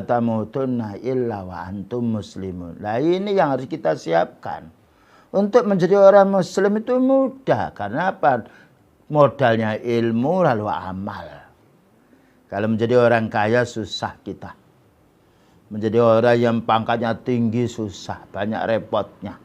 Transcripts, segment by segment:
tamutunna illa wa antum muslimun. Nah ini yang harus kita siapkan. Untuk menjadi orang muslim itu mudah. Karena apa? Modalnya ilmu lalu amal. Kalau menjadi orang kaya susah kita. Menjadi orang yang pangkatnya tinggi susah. Banyak repotnya.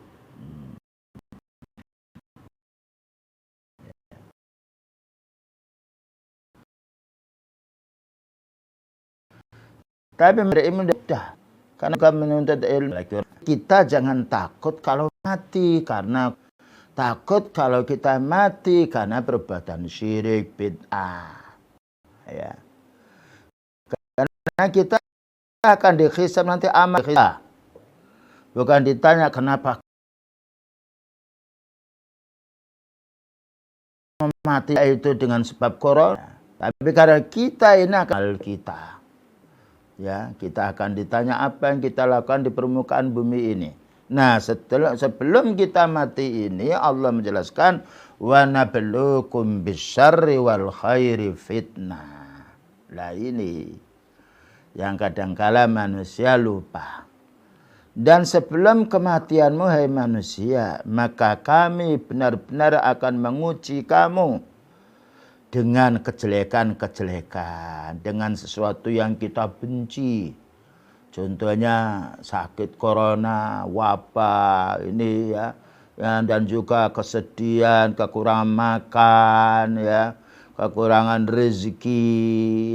Tapi ilmu mudah. Karena kami menuntut ilmu. Kita jangan takut kalau mati. Karena takut kalau kita mati. Karena perbuatan syirik, bid'ah. Ya. Karena kita akan dihisab nanti amal kita. Bukan ditanya kenapa mati itu dengan sebab corona. Tapi karena kita ini akan kita. Ya, kita akan ditanya apa yang kita lakukan di permukaan bumi ini. Nah, sebelum kita mati ini Allah menjelaskan wa nabluukum bisyarri wal khairi fitnah. Lah ini yang kadangkala manusia lupa. Dan sebelum kematianmu hai manusia, maka kami benar-benar akan menguji kamu dengan kejelekan-kejelekan, dengan sesuatu yang kita benci. Contohnya sakit corona, wabah ini ya, dan juga kesedihan, kekurangan makan ya, kekurangan rezeki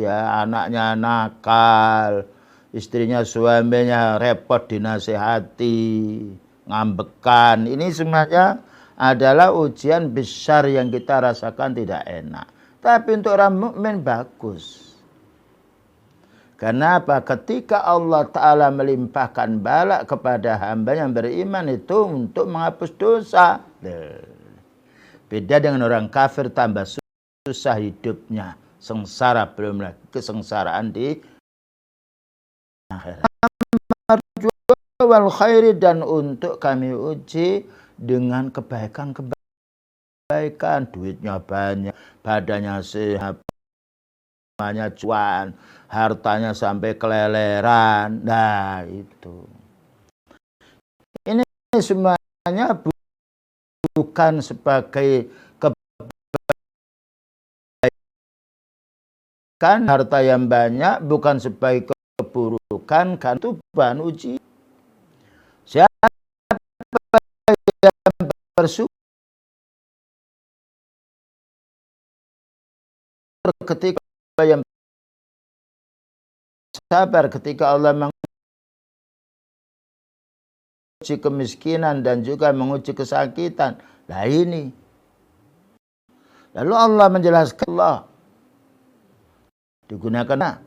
ya, anaknya nakal, istrinya suaminya repot dinasehati, ngambekan. Ini semuanya adalah ujian besar yang kita rasakan tidak enak. Tapi untuk orang mukmin bagus. Karena apa? Ketika Allah Ta'ala melimpahkan bala kepada hamba yang beriman itu untuk menghapus dosa. Beda dengan orang kafir tambah susah hidupnya. Sengsara, belum lagi kesengsaraan di akhirat. Wal khairi, dan untuk kami uji dengan kebaikan-kebaikan. Duitnya banyak, badannya sehat, namanya cuan, hartanya sampai keleleran. Nah itu. Ini semuanya bukan sebagai kebaikan, harta yang banyak bukan sebagai keburukan, kan itu bahan uji. Siapa yang bersyukur ketika yang sabar ketika Allah menguji kemiskinan dan juga menguji kesakitan. Nah ini. Lalu Allah menjelaskan Allah digunakan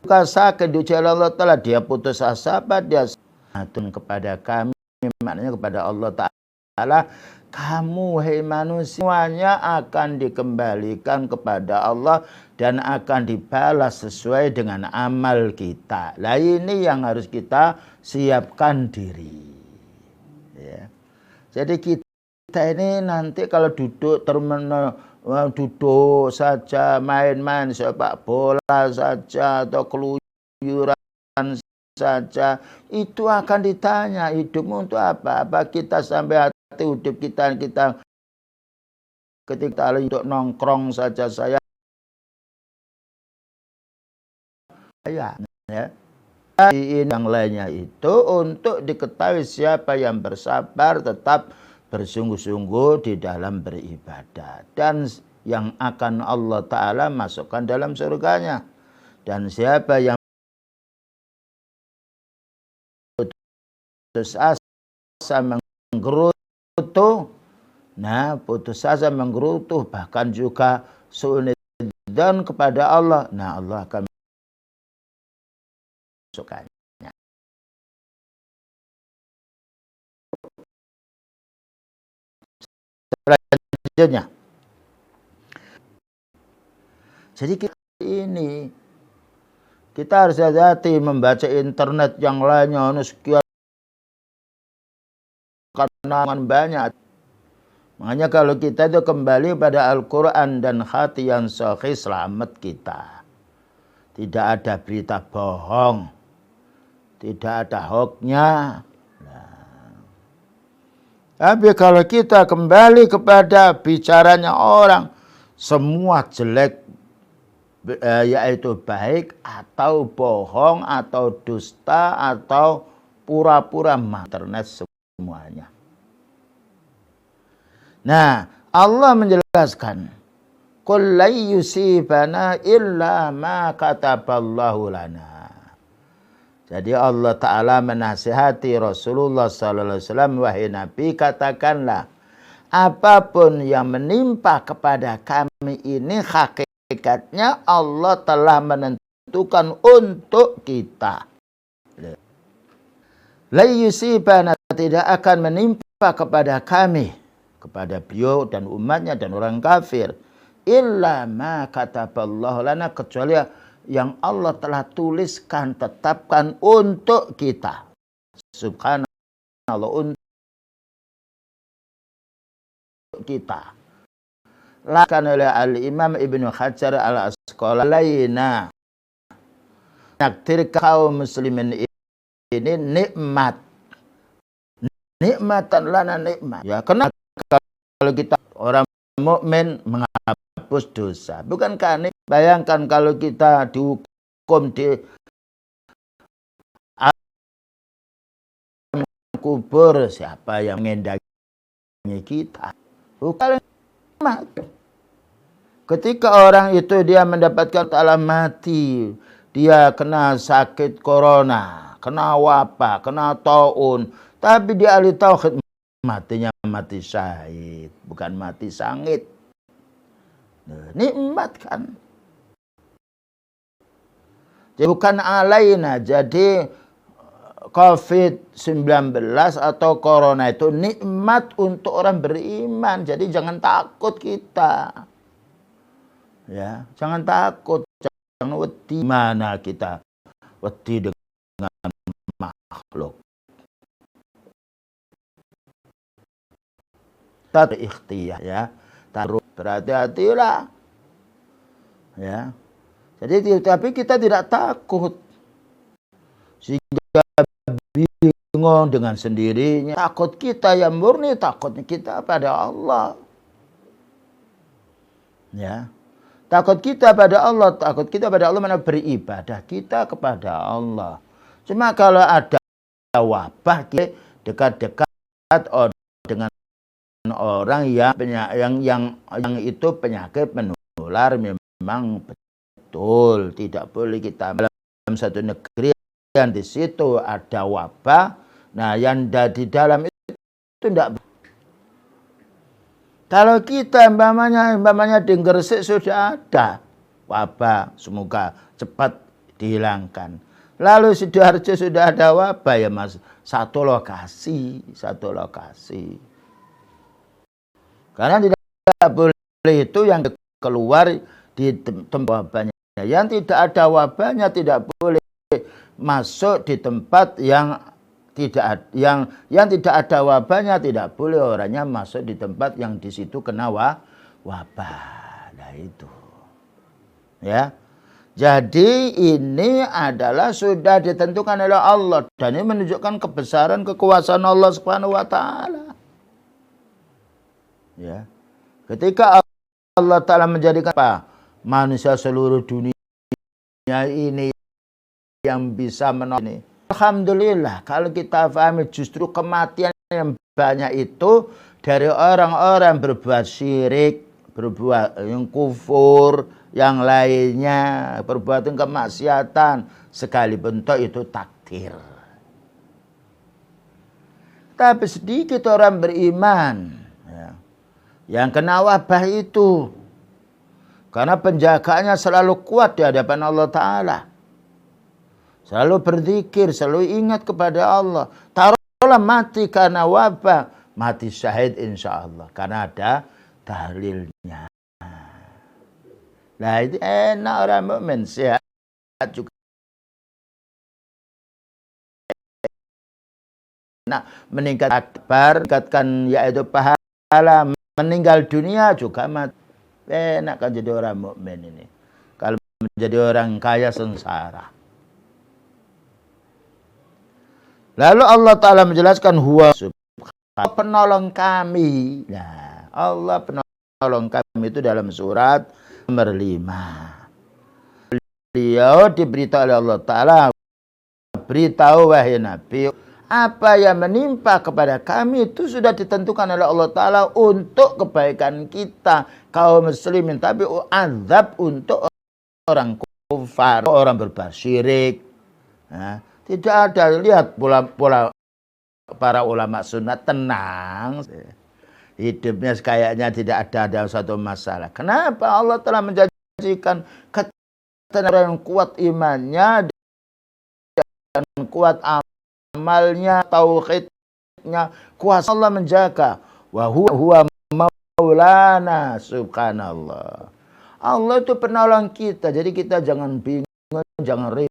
luka sakit diuji Allah Ta'ala, dia putus asa, dia atun kepada kami, maknanya kepada Allah Ta'ala, kamu hai manusia semuanya akan dikembalikan kepada Allah dan akan dibalas sesuai dengan amal kita. Nah ini yang harus kita siapkan diri. Ya. Jadi kita ini nanti kalau duduk duduk saja, main-main sepak bola saja atau keluyuran saja, itu akan ditanya hidupmu untuk apa? Apa kita sampai hidup kita ketika untuk nongkrong saja saya ya. Ini yang lainnya itu untuk diketahui siapa yang bersabar tetap bersungguh-sungguh di dalam beribadah dan yang akan Allah Ta'ala masukkan dalam surganya. Dan siapa yang putus asa menggerutu, nah putus asa menggerutu, bahkan juga suudzon kepada Allah, nah Allah akan masukkannya. Selanjutnya, jadi kita harus hati-hati membaca internet yang lainnya sekian karena banyak. Makanya kalau kita itu kembali pada Al-Quran dan hati yang sahih, selamat kita. Tidak ada berita bohong. tidak ada hoknya. Tapi kalau kita kembali kepada bicaranya orang, semua jelek, yaitu baik atau bohong atau dusta atau pura-pura internet semuanya. Nah, Allah menjelaskan, qul la yusibana illa ma kataballahu lana. Jadi Allah Ta'ala menasihati Rasulullah SAW, wahai Nabi, katakanlah, apapun yang menimpa kepada kami ini hakikatnya Allah telah menentukan untuk kita. La yusibana, tidak akan menimpa kepada kami, kepada beliau dan umatnya dan orang kafir, illa ma kataballahu lana, kecuali yang Allah telah tuliskan, tetapkan untuk kita. Subhanallah, untuk kita. Lakukan oleh Al-Imam Ibnu Hajar Al-Asqalani, nakdir kaum muslimin ini nikmat. Nikmatan lana nikmat. Ya, karena kalau kita orang mukmin menghapus dosa. Bukankah ini? Bayangkan kalau kita dihukum di kubur, siapa yang mengendangi kita? Bukan. Ketika orang itu dia mendapatkan ta'ala mati, dia kena sakit corona, kena wabah, kena taun, tapi dia ahli tauhid, matinya mati syahid, bukan mati sangit. Nikmat kan? Jadi bukan alaina. Jadi COVID-19 atau corona itu nikmat untuk orang beriman. Jadi jangan takut kita. Ya, jangan takut, jangan wedi. Mana kita wedi dengan makhluk. Tapi ikhtiar, ya. Taruh berhati-hatilah. Ya. Jadi tapi kita tidak takut. Sehingga bingung dengan sendirinya. Takut kita yang murni, takutnya kita pada Allah. Ya. Takut kita pada Allah, takut kita pada Allah mana beribadah kita kepada Allah. Cuma kalau ada wabah, dekat-dekat dengan orang yang itu penyakit menular, memang betul tidak boleh kita dalam satu negeri yang di situ ada wabah. Nah, yang di dalam itu tidak. Kalau kita umpamanya di Gresik sudah ada wabah, semoga cepat dihilangkan. Lalu Sidoarjo sudah ada wabah, ya Mas, satu lokasi. Karena tidak boleh itu yang keluar di tempat wabahnya. Yang tidak ada wabahnya tidak boleh masuk di tempat yang tidak ada wabahnya, tidak boleh orangnya masuk di tempat yang di situ kena wabah. Nah itu. Ya. Jadi ini adalah sudah ditentukan oleh Allah dan ini menunjukkan kebesaran kekuasaan Allah Subhanahu wa taala. Ya. Ketika Allah Ta'ala menjadikan manusia seluruh dunia ini yang bisa menolak. Alhamdulillah, kalau kita pahami justru kematian yang banyak itu dari orang-orang berbuat syirik, berbuat yang kufur, yang lainnya, perbuatan kemaksiatan, sekalipun itu takdir. Tapi sedikit orang beriman yang kena wabah itu. Karena penjagaannya selalu kuat di hadapan Allah Ta'ala. Selalu berzikir, selalu ingat kepada Allah. Taruhlah mati karena wabah, mati syahid insya Allah. Karena ada dalilnya. Nah itu enak orang mukmin, sehat juga. Nah, meningkat akbar, meningkatkan yaitu pahala, meninggal dunia juga mati. Enak kan jadi orang mukmin ini. Kalau menjadi orang kaya sengsara. Lalu Allah Ta'ala menjelaskan huwa penolong kami. Nah, Allah penolong kami itu dalam surat nomor 5. Beliau diberitahu oleh Allah Ta'ala, beritahu wahai Nabi, apa yang menimpa kepada kami itu sudah ditentukan oleh Allah Ta'ala untuk kebaikan kita kaum muslimin. Tapi azab untuk orang kufar, orang berbuat syirik. Nah, tidak ada. Lihat pola para ulama sunnah tenang. Hidupnya kayaknya tidak ada satu masalah. Kenapa Allah telah menjanjikan orang yang kuat imannya dan kuat amalnya, tauhidnya, kuasa Allah menjaga. Wa huwa maulana, subhanallah. Allah itu penolong kita. Jadi kita jangan bingung, jangan ribut.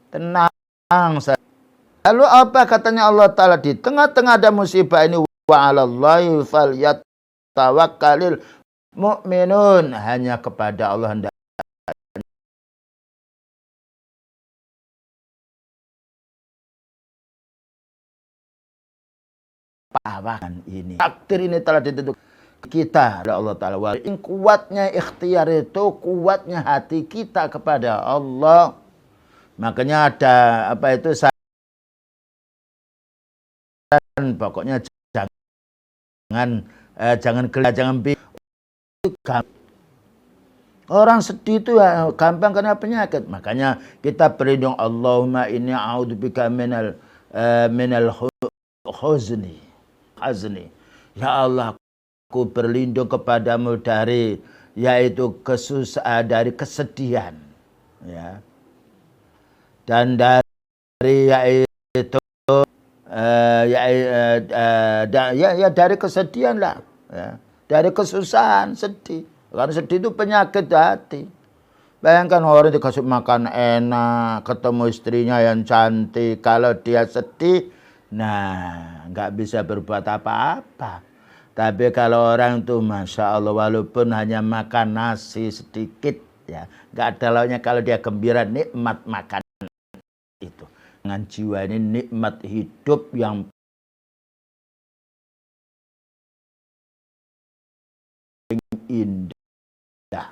Tenang saja. Lalu apa katanya Allah Ta'ala di tengah-tengah ada musibah ini, wa 'alallahi falyatawakkalul mu'minun, hanya kepada Allah hendak pawakan ini. Takdir ini telah ditentukan kita oleh Allah Ta'ala. Kuatnya ikhtiar itu, kuatnya hati kita kepada Allah. Makanya ada apa itu, pokoknya jangan bingung. Orang sedih itu gampang kena penyakit. Makanya kita berlindung, Allahumma inni a'udzubika minal huzni. Ya Allah, aku berlindung kepadamu dari dari kesedihan, ya. Dan dari dari kesedihan lah, ya. Dari kesusahan, sedih. Karena sedih itu penyakit hati. Bayangkan orang dikasih makan enak, ketemu istrinya yang cantik, kalau dia sedih, nah nggak bisa berbuat apa-apa. Tapi kalau orang itu Masya Allah, walaupun hanya makan nasi sedikit, ya nggak ada lauknya, kalau dia gembira, nikmat makan itu. Dengan jiwa ini nikmat hidup yang indah.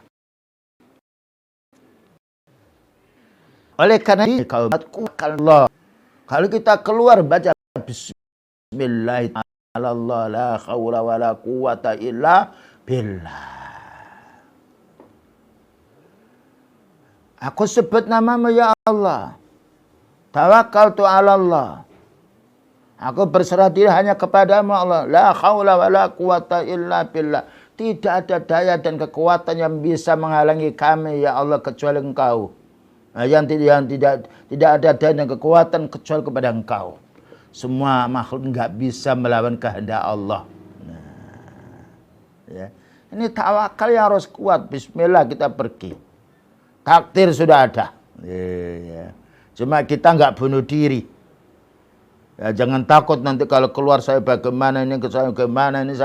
Oleh karena ini, kalau kita keluar baca Bismillahirrahmanirrahim, la haula wala quwata illa billah. Aku sebut namamu ya Allah. Tawakkaltu 'ala Allah. Aku berserah diri hanya kepadamu Allah. La haula wala quwata illa billah. Tidak ada daya dan kekuatan yang bisa menghalangi kami ya Allah kecuali Engkau. Nah, yang tidak ada daya dan kekuatan kecuali kepada Engkau. Semua makhluk enggak bisa melawan kehendak Allah. Nah, ya. Ini tawakal yang harus kuat. Bismillah kita pergi. Takdir sudah ada. Ya. Cuma kita enggak bunuh diri. Ya, jangan takut nanti kalau keluar saya bagaimana, saya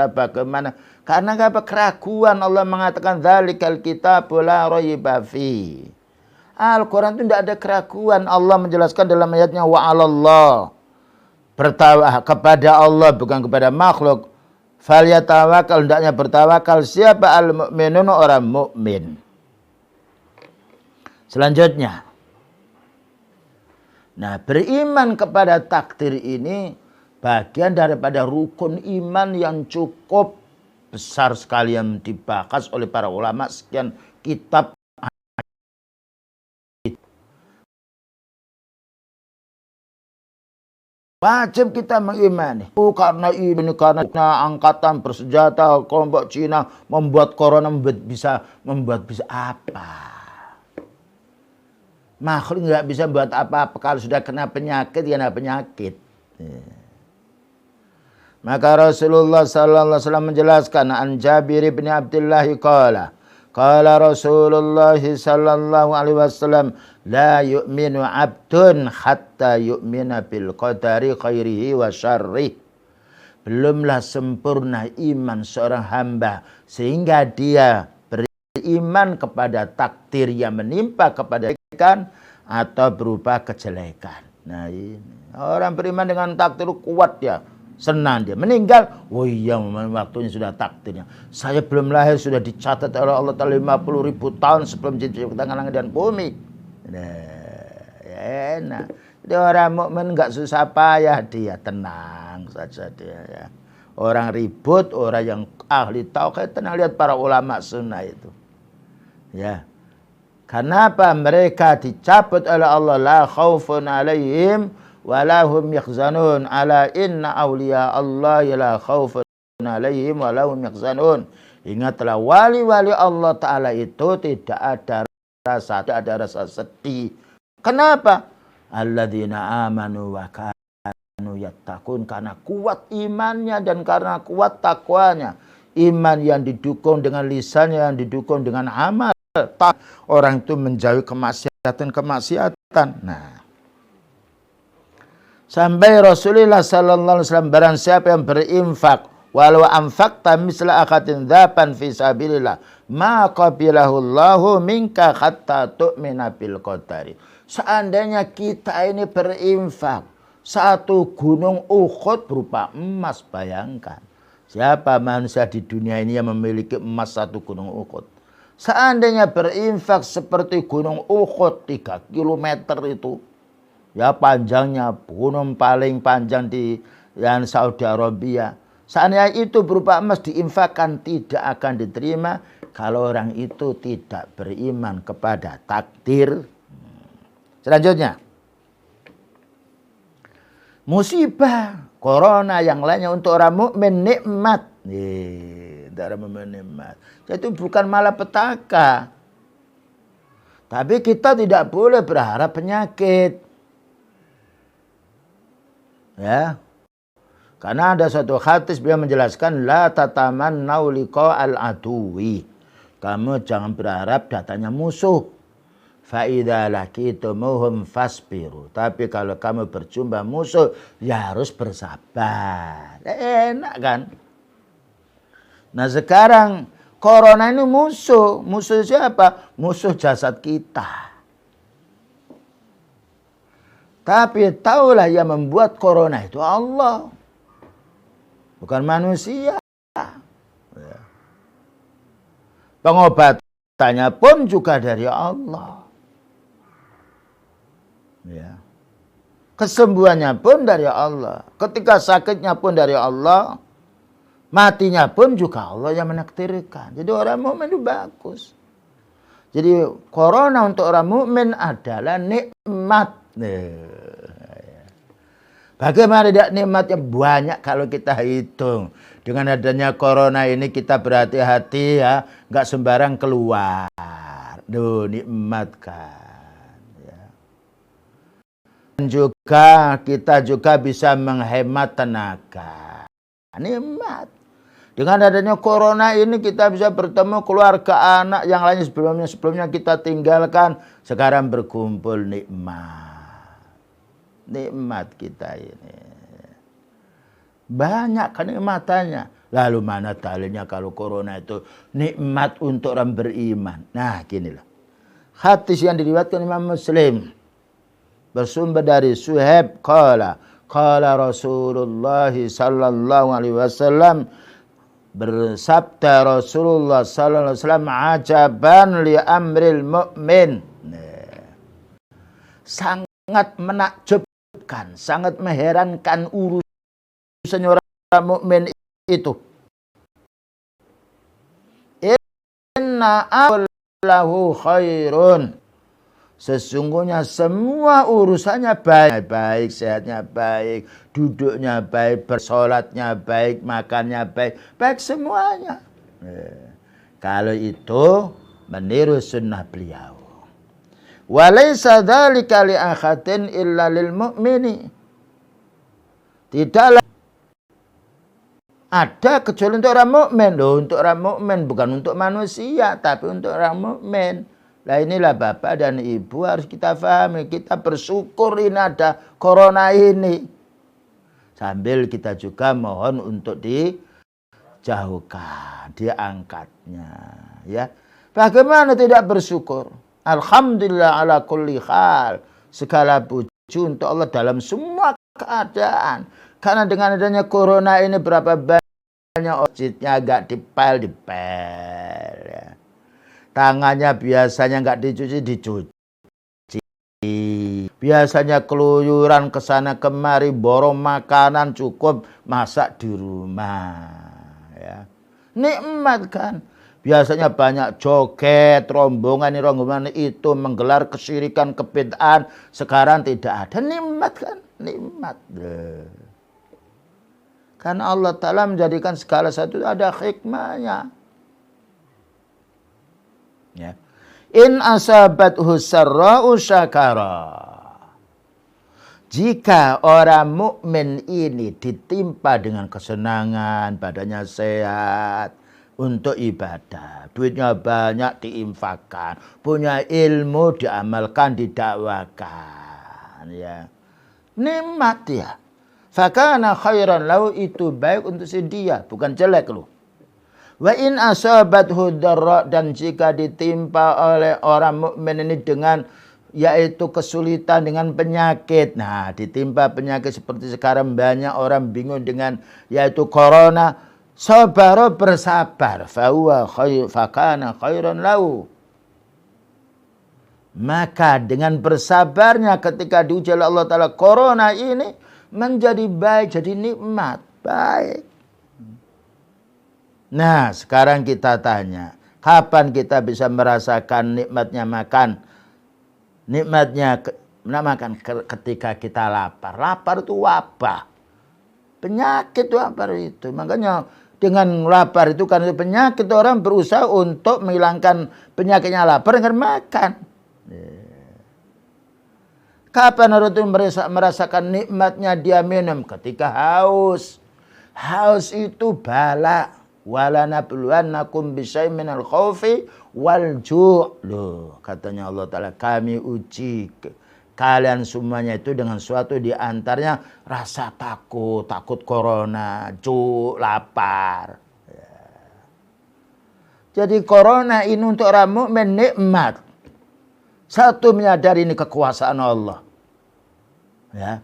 bagaimana. Karena enggak ada keraguan. Allah mengatakan dzalikal kitabul la raiba fi. Al-Quran itu tidak ada keraguan. Allah menjelaskan dalam ayatnya wa 'alallah. Bertawakal kepada Allah, bukan kepada makhluk. Falyatawakal, hendaknya bertawakal siapa al-mu'minun, orang mukmin. Selanjutnya, nah, beriman kepada takdir ini bagian daripada rukun iman yang cukup besar sekali yang dibahas oleh para ulama sekian kitab. Wajib kita mengimani. Karena ini, karena angkatan bersenjata kelompok Cina membuat corona, bisa apa? Makhluk nggak bisa buat apa-apa. Kalau sudah kena penyakit, ya kena penyakit. Maka Rasulullah sallallahu alaihi wasallam menjelaskan, an Jabir bin Abdullah qala Rasulullah sallallahu alaihi wasallam, la yu'minu 'abdun hatta yu'mina bil qadari khairihi wa syarrih. Belumlah sempurna iman seorang hamba sehingga dia beriman kepada takdir yang menimpa kepada kebaikan atau berupa kejelekan. Nah ini orang beriman dengan takdir kuat ya, senang dia. Meninggal, oh iya waktunya sudah takdirnya. Saya belum lahir sudah dicatat oleh Allah Ta'ala 50.000 tahun sebelum diciptakan langit dan bumi. Nah, ya enak. Jadi orang mukmin nggak susah payah, dia tenang saja dia ya. Orang ribut, orang yang ahli tauhid, tenang, lihat para ulama sunnah itu. Ya. Kenapa mereka dicabut oleh Allah, la khaufun alaihim wa lahum yakhzanun, ala inna awliya Allah la khaufun alaihim wa lahum yakhzanun. Ingatlah wali-wali Allah Ta'ala itu tidak ada rasa sedih. Kenapa? Alladzina amanu wa kanu yattaqun, karena kuat imannya dan karena kuat takwanya. Iman yang didukung dengan lisannya, yang didukung dengan amal. Orang itu menjauhi kemaksiatan. Nah, sampai Rasulullah sallallahu alaihi wasallam, barang siapa yang berinfak walau anfaqta misla akatin dzapan fi sabilillah ma qabilahu Allahu minka hatta tu'mina bil qadari. Seandainya kita ini berinfak 1 gunung Uhud berupa emas, bayangkan siapa manusia di dunia ini yang memiliki emas 1 gunung Uhud. Seandainya berinfak seperti gunung Uhud 3 kilometer itu, ya panjangnya, gunung paling panjang di Saudi Arabia. Seandainya itu berupa emas diinfakkan, tidak akan diterima kalau orang itu tidak beriman kepada takdir. Selanjutnya, musibah corona yang lainnya untuk orang mukmin nikmat. Darah nikmat. Itu bukan malapetaka. Tapi kita tidak boleh berharap penyakit. Ya. Karena ada suatu hadis beliau menjelaskan la tatamannau liqa'al aduwi. Kamu jangan berharap datangnya musuh. Fa idza laqitumuhum fasbiru. Tapi kalau kamu berjumpa musuh, ya harus bersabar. Enak kan? Nah sekarang corona ini musuh. Musuh siapa? Musuh jasad kita. Tapi taulah yang membuat corona itu Allah. Bukan manusia. Pengobatannya pun juga dari Allah. Ya. Kesembuhannya pun dari Allah. Ketika sakitnya pun dari Allah. Matinya pun juga Allah yang menakdirkan. Jadi orang mukmin itu bagus. Jadi corona untuk orang mukmin adalah nikmat. Bagaimana tidak nikmatnya? Banyak kalau kita hitung. Dengan adanya corona ini kita berhati-hati ya, nggak sembarang keluar. Duh, nikmat kan. Ya. Dan juga kita juga bisa menghemat tenaga. Nikmat. Dengan adanya corona ini kita bisa bertemu keluarga, anak yang lainnya sebelumnya kita tinggalkan, sekarang berkumpul. Nikmat kita ini. Banyak kenikmatannya. Lalu mana dalilnya kalau corona itu nikmat untuk orang beriman? Nah, ginilah. Hadis yang diriwayatkan Imam Muslim bersumber dari Suhaib qala Rasulullah sallallahu alaihi wasallam, bersabda Rasulullah sallallahu alaihi wasallam, ajaban li amril mu'min. Sangat menakjubkan, sangat mengherankan urusan orang mukmin itu. Inna amlahu khairun. Sesungguhnya semua urusannya baik. Baik, sehatnya baik, duduknya baik, bersolatnya baik, makannya baik. Baik semuanya. Kalau itu meniru sunnah beliau. Walaysa dzalika li ahadin illa lil mu'mini. Tidaklah ada kecuali untuk orang mukmin. Loh, untuk orang mukmin, bukan untuk manusia, tapi untuk orang mukmin. Nah inilah Bapak dan Ibu harus kita pahami. Kita bersyukur ini ada corona ini. Sambil kita juga mohon untuk dijauhkan, diangkatnya. Ya, bagaimana tidak bersyukur? Alhamdulillah ala kulli hal. Segala puji untuk Allah dalam semua keadaan. Karena dengan adanya corona ini berapa banyak ojitnya agak dipel ya. Tangannya biasanya nggak dicuci. Biasanya keluyuran ke sana kemari, borong makanan cukup, masak di rumah. Ya. Nikmat kan. Biasanya banyak joget, rombongan itu menggelar kesyirikan, kebid'ahan. Sekarang tidak ada. Nikmat kan? Nikmat. Karena Allah Ta'ala menjadikan segala sesuatu ada hikmahnya. Ya. In asabathu sarra'u syakara. Jika orang mukmin ini ditimpa dengan kesenangan, badannya sehat untuk ibadah, duitnya banyak diinfakkan, punya ilmu diamalkan, didakwakan, ya. Nikmat ya. Fakana khairan lahu, itu baik untuk si dia, bukan jelek loh. Wa in asabathu dharra, dan jika ditimpa oleh orang mukmin ini dengan yaitu kesulitan dengan penyakit. Nah, ditimpa penyakit seperti sekarang banyak orang bingung dengan yaitu corona. Sabara, bersabar. Fahuwa fakana khairan lahu. Maka dengan bersabarnya ketika diuji oleh Allah Ta'ala corona ini menjadi baik, jadi nikmat. Baik. Nah, sekarang kita tanya, kapan kita bisa merasakan nikmatnya makan? Nikmatnya makan ketika kita lapar. Lapar itu wabah. Penyakit lapar itu. Makanya dengan lapar itu karena penyakit, orang berusaha untuk menghilangkan penyakitnya lapar dengan makan. Kapan orang itu merasakan nikmatnya dia minum? Ketika haus. Haus itu bala. Wala nabluwannakum bisyai'in minal khaufi wal ju'. Loh, katanya Allah Ta'ala, kami uji kalian semuanya itu dengan suatu di antaranya rasa takut, takut corona, lapar. Ya. Jadi corona ini untuk orang mukmin nikmat. Satu, menyadari ini kekuasaan Allah. Ya.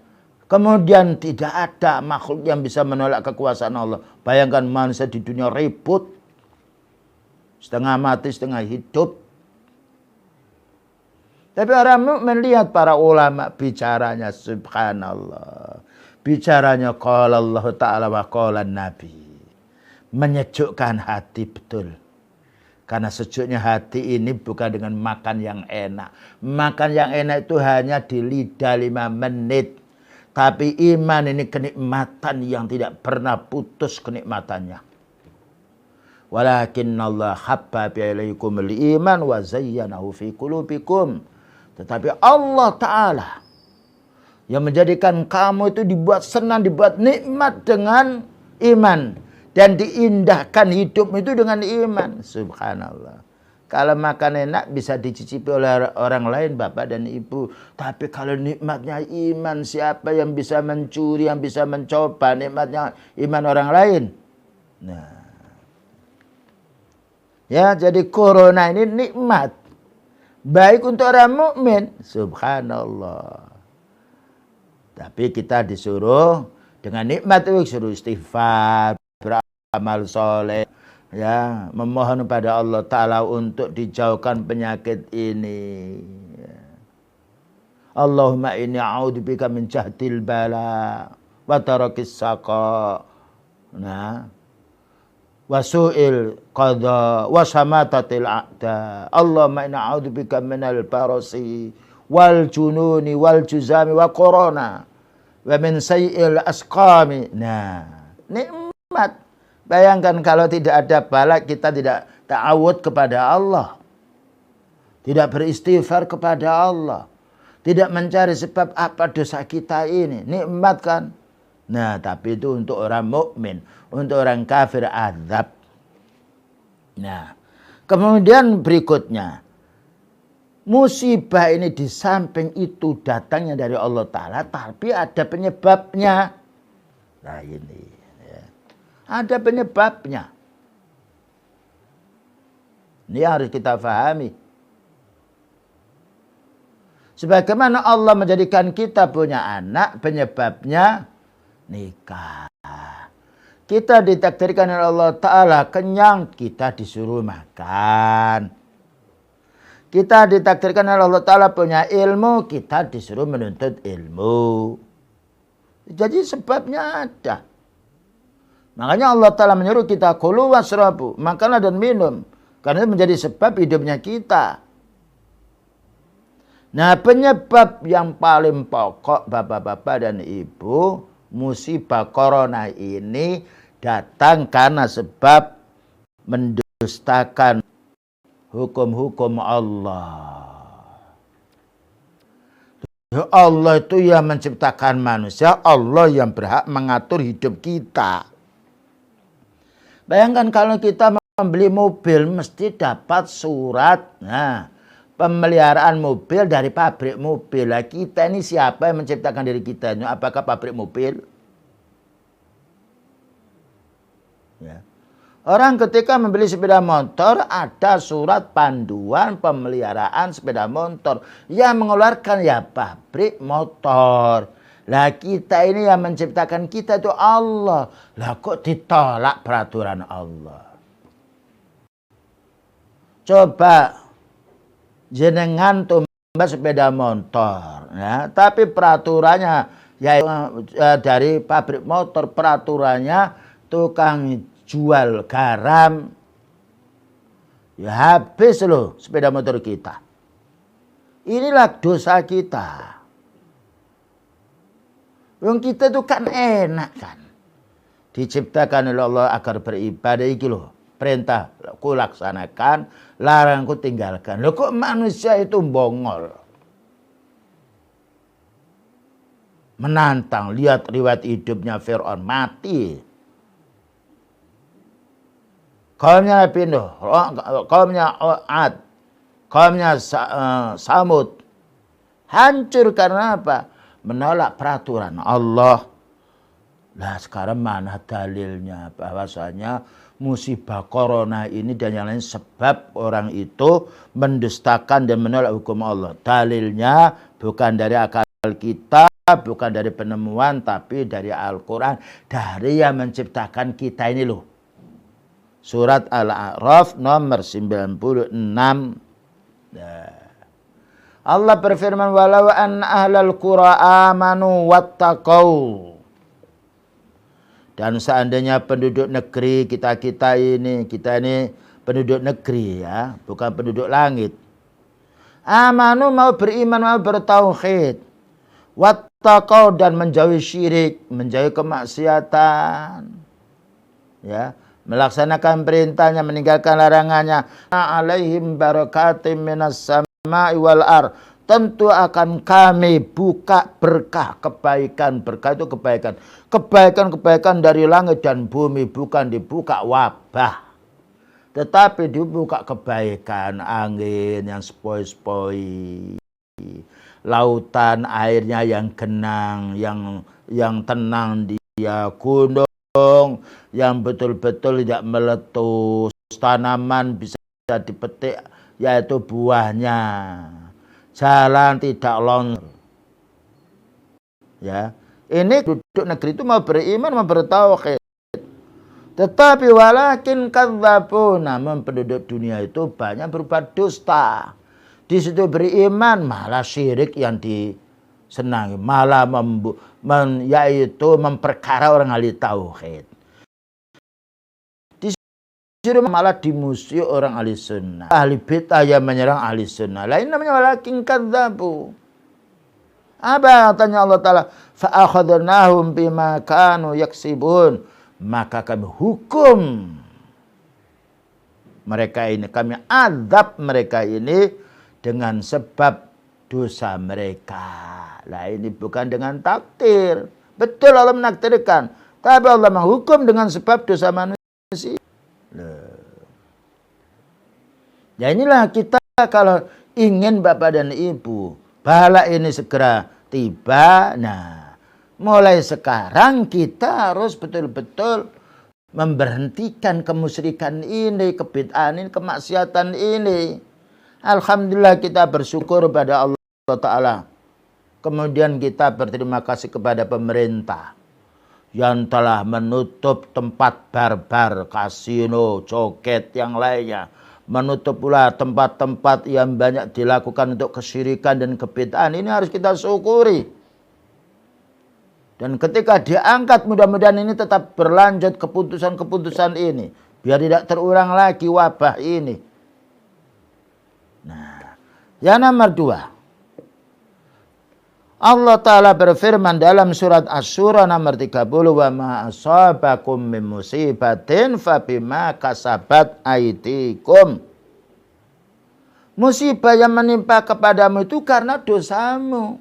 Kemudian tidak ada makhluk yang bisa menolak kekuasaan Allah. Bayangkan manusia di dunia ribut. Setengah mati, setengah hidup. Tapi orang mukmin lihat para ulama bicaranya, subhanallah. Bicaranya qala Allah Ta'ala wa qala Nabi. Menyejukkan hati betul. Karena sejuknya hati ini bukan dengan makan yang enak. Makan yang enak itu hanya di lidah 5 menit. Tapi iman ini kenikmatan yang tidak pernah putus kenikmatannya. Walakinna Allah habba ilaikumul iman wa zayyanahu fi qulubikum. Tetapi Allah Ta'ala yang menjadikan kamu itu dibuat senang, dibuat nikmat dengan iman. Dan diindahkan hidup itu dengan iman. Subhanallah. Kalau makan enak bisa dicicipi oleh orang lain, bapak dan ibu. Tapi kalau nikmatnya iman, siapa yang bisa mencuri, yang bisa mencoba nikmatnya iman orang lain? Nah, ya, jadi corona ini nikmat. Baik untuk orang mukmin. Subhanallah. Tapi kita disuruh dengan nikmat itu suruh istighfar, beramal soleh. Ya, memohon pada Allah Ta'ala untuk dijauhkan penyakit ini. Allahumma inni a'udzubika min jahdil bala wa tarakis saqa. Nah, wa su'il qadha wa samatatil a'da. Allahumma inni a'udzubika minal barasi wal jununi wal juzami wa corona wa min sayyi'il asqami. Nah, nikmat. Bayangkan kalau tidak ada bala, kita tidak ta'awud kepada Allah. Tidak beristighfar kepada Allah. Tidak mencari sebab apa dosa kita ini. Nikmat kan? Nah, tapi itu untuk orang mukmin, untuk orang kafir azab. Nah, kemudian berikutnya. Musibah ini di samping itu datangnya dari Allah Ta'ala, tapi ada penyebabnya. Nah ini. Ada penyebabnya. Ini harus kita pahami. Sebagaimana Allah menjadikan kita punya anak, penyebabnya nikah. Kita ditakdirkan oleh Allah Ta'ala kenyang, kita disuruh makan. Kita ditakdirkan oleh Allah Ta'ala punya ilmu, kita disuruh menuntut ilmu. Jadi sebabnya ada. Makanya Allah Ta'ala menyuruh kita kulu wasrabu, makanlah dan minum. Karena itu menjadi sebab hidupnya kita. Nah, penyebab yang paling pokok bapak-bapak dan ibu, musibah corona ini datang karena sebab mendustakan hukum-hukum Allah. Allah itu yang menciptakan manusia, Allah yang berhak mengatur hidup kita. Bayangkan kalau kita membeli mobil mesti dapat surat. Nah, pemeliharaan mobil dari pabrik mobil. Lah kita ini siapa yang menciptakan diri kita? Apakah pabrik mobil? Ya. Orang ketika membeli sepeda motor ada surat panduan pemeliharaan sepeda motor yang mengeluarkan ya pabrik motor. Lah kita ini yang menciptakan kita itu Allah. Lah kok ditolak peraturan Allah? Coba jenengan tumbas sepeda motor, ya, tapi peraturannya ya dari pabrik motor, peraturannya tukang jual garam, ya habis loh sepeda motor kita. Inilah dosa kita. Wong kita itu kan enak kan, diciptakan oleh Allah agar beribadah iki loh. Perintah ku laksanakan, larang ku tinggalkan. Loh kok manusia itu bongol? Menantang, lihat riwayat hidupnya Fir'aun mati. Kaumnya Nabi Nuh, kaumnya Ad, kaumnya Samud. Hancur karena apa? Menolak peraturan Allah. Nah sekarang mana dalilnya bahwasanya musibah corona ini dan yang lain sebab orang itu mendustakan dan menolak hukum Allah. Dalilnya bukan dari akal kita, bukan dari penemuan, tapi dari Al-Quran. Dari yang menciptakan kita ini loh. Surat Al-A'raf nomor 96. Nah. Allah berfirman, walau an ahlal qura amanu wattaqau. Dan seandainya penduduk negeri kita ini penduduk negeri ya, bukan penduduk langit. Amanu mau beriman, mau bertauhid. Wattaqau dan menjauhi syirik, menjauhi kemaksiatan. Ya, melaksanakan perintahnya, meninggalkan larangannya. Alaihim barakatim minas sama'i wal ar. Tentu akan kami buka berkah, kebaikan. Berkah itu kebaikan. Kebaikan-kebaikan dari langit dan bumi. Bukan dibuka wabah. Tetapi dibuka kebaikan. Angin yang sepoi-sepoi. Lautan airnya yang genang. Yang tenang dia. Gunung yang betul-betul tidak meletus. Tanaman bisa dipetik yaitu buahnya. Jalan tidak longsor. Ya, ini duduk negeri itu mau beriman, mau bertauhid. Tetapi walakin kadzabu, namun penduduk dunia itu banyak berbuat dusta. Di situ beriman malah syirik yang disenangi, malah yaitu memperkara orang ahli tauhid. Malah dimusuhi orang ahli sunnah. Ahli bid'ah yang menyerang ahli sunnah. Lain namanya walakin kadzabu. Apa katanya Allah Ta'ala? Fa'akhadnahum bima kanu yaksibun. Maka kami hukum mereka ini. Kami azab mereka ini dengan sebab dosa mereka. Lah ini bukan dengan takdir. Betul Allah menakdirkan. Tapi Allah menghukum dengan sebab dosa manusia. Ya inilah kita kalau ingin Bapak dan Ibu bala ini segera tiba. Nah, mulai sekarang kita harus betul-betul memberhentikan kemusyrikan ini, kebid'ahan ini, kemaksiatan ini. Alhamdulillah kita bersyukur pada Allah Ta'ala. Kemudian kita berterima kasih kepada pemerintah yang telah menutup tempat barbar, kasino, joget, yang lainnya. Menutup pula tempat-tempat yang banyak dilakukan untuk kesyirikan dan kebid'ahan. Ini harus kita syukuri. Dan ketika diangkat, mudah-mudahan ini tetap berlanjut keputusan-keputusan ini. Biar tidak terulang lagi wabah ini. Nah, yang nomor 2. Allah Ta'ala berfirman dalam surat Asy-Syura nomor 30. Wa ma asabakum min musibatin fabima kasabat aydikum. Musibah yang menimpa kepadamu itu karena dosamu.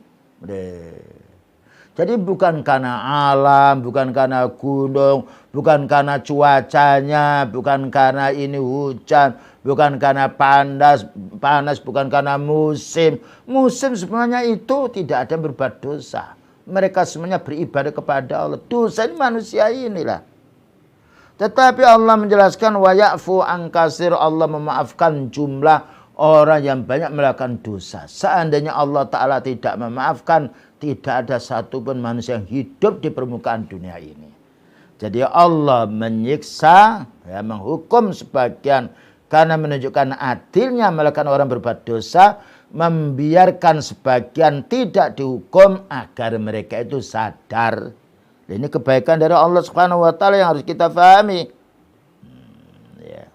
Jadi bukan karena alam, bukan karena gunung, bukan karena cuacanya, bukan karena ini hujan, bukan karena panas, bukan karena musim. Musim semuanya itu tidak ada yang berbuat dosa. Mereka semuanya beribadah kepada Allah. Dosa ini manusia inilah. Tetapi Allah menjelaskan wa ya'fu an katsir, Allah memaafkan jumlah orang yang banyak melakukan dosa. Seandainya Allah Ta'ala tidak memaafkan, tidak ada satupun manusia yang hidup di permukaan dunia ini. Jadi Allah menyiksa, ya, menghukum sebagian karena menunjukkan adilnya melakukan orang berbuat dosa, membiarkan sebagian tidak dihukum agar mereka itu sadar. Ini kebaikan dari Allah Subhanahu wa Ta'ala yang harus kita pahami. Ya.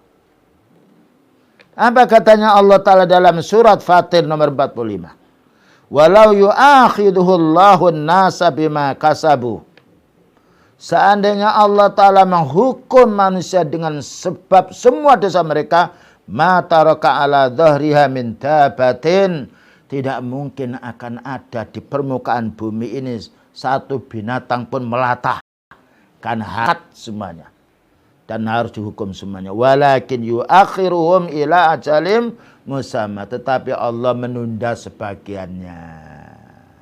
Apa katanya Allah Ta'ala dalam surat Fatir nomor 45? Walau yu'akhiduhullahu an-nasa bima kasabu. Seandainya Allah Ta'ala menghukum manusia dengan sebab semua dosa mereka, ma taraka ala dhahriha min dabatin, tidak mungkin akan ada di permukaan bumi ini satu binatang pun melata. Kan hak semuanya. Dan harus dihukum semuanya. Walakin yu'akhiruhum ila ajalim musamma. Tetapi Allah menunda sebagiannya.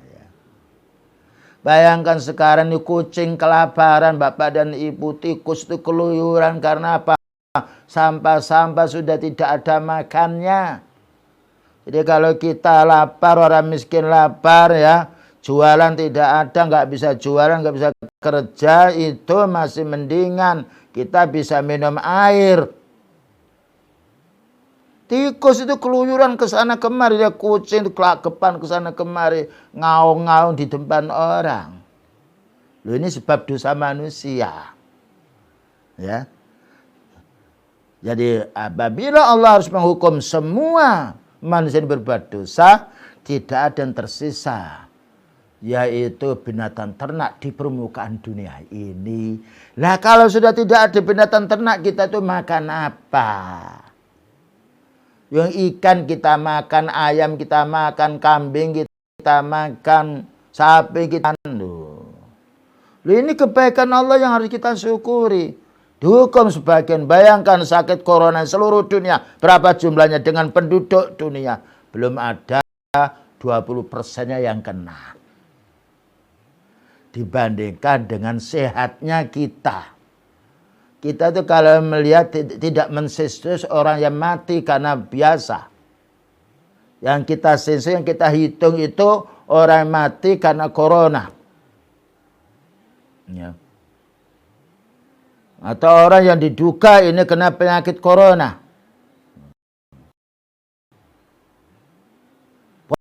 Ya. Bayangkan sekarang ini kucing kelaparan, bapak dan ibu, tikus itu keluyuran karena apa? Sampah-sampah sudah tidak ada makannya. Jadi kalau kita lapar, orang miskin lapar ya, jualan tidak ada, nggak bisa jualan, nggak bisa kerja, itu masih mendingan. Kita bisa minum air. Tikus itu keluyuran ke sana kemari, dia kucing itu kelakepan ke sana kemari, ngaung-ngaung di depan orang. Loh, ini sebab dosa manusia. Ya. Jadi apabila Allah harus menghukum semua manusia yang berbuat dosa, tidak ada yang tersisa, yaitu binatang ternak di permukaan dunia ini. Nah, kalau sudah tidak ada binatang ternak, kita tuh makan apa? Yang ikan kita makan, ayam kita makan, kambing kita makan, sapi kita makan. Ini kebaikan Allah yang harus kita syukuri. Dihukum sebagian. Bayangkan sakit corona seluruh dunia, berapa jumlahnya dengan penduduk dunia? Belum ada 20%-nya yang kena. Dibandingkan dengan sehatnya kita. Kita tuh kalau melihat tidak mensisus orang yang mati karena biasa. Yang kita sisus, yang kita hitung itu orang yang mati karena corona. Ya. Atau orang yang diduga ini kena penyakit corona.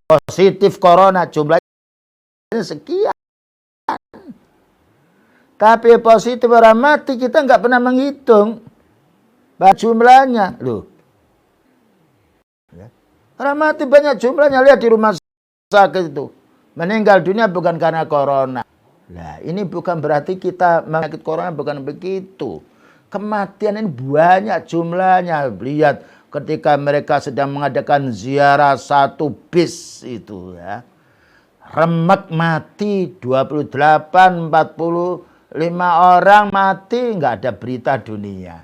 Positif corona jumlahnya sekian. Tapi positif orang mati kita nggak pernah menghitung jumlahnya, loh. Ya. Orang mati banyak jumlahnya, lihat di rumah sakit itu. Meninggal dunia bukan karena corona. Nah, ini bukan berarti kita penyakit corona, bukan begitu. Kematian ini banyak jumlahnya. Lihat ketika mereka sedang mengadakan ziarah satu bis itu ya. Remek mati 28, 40. 5 orang mati, nggak ada berita dunia.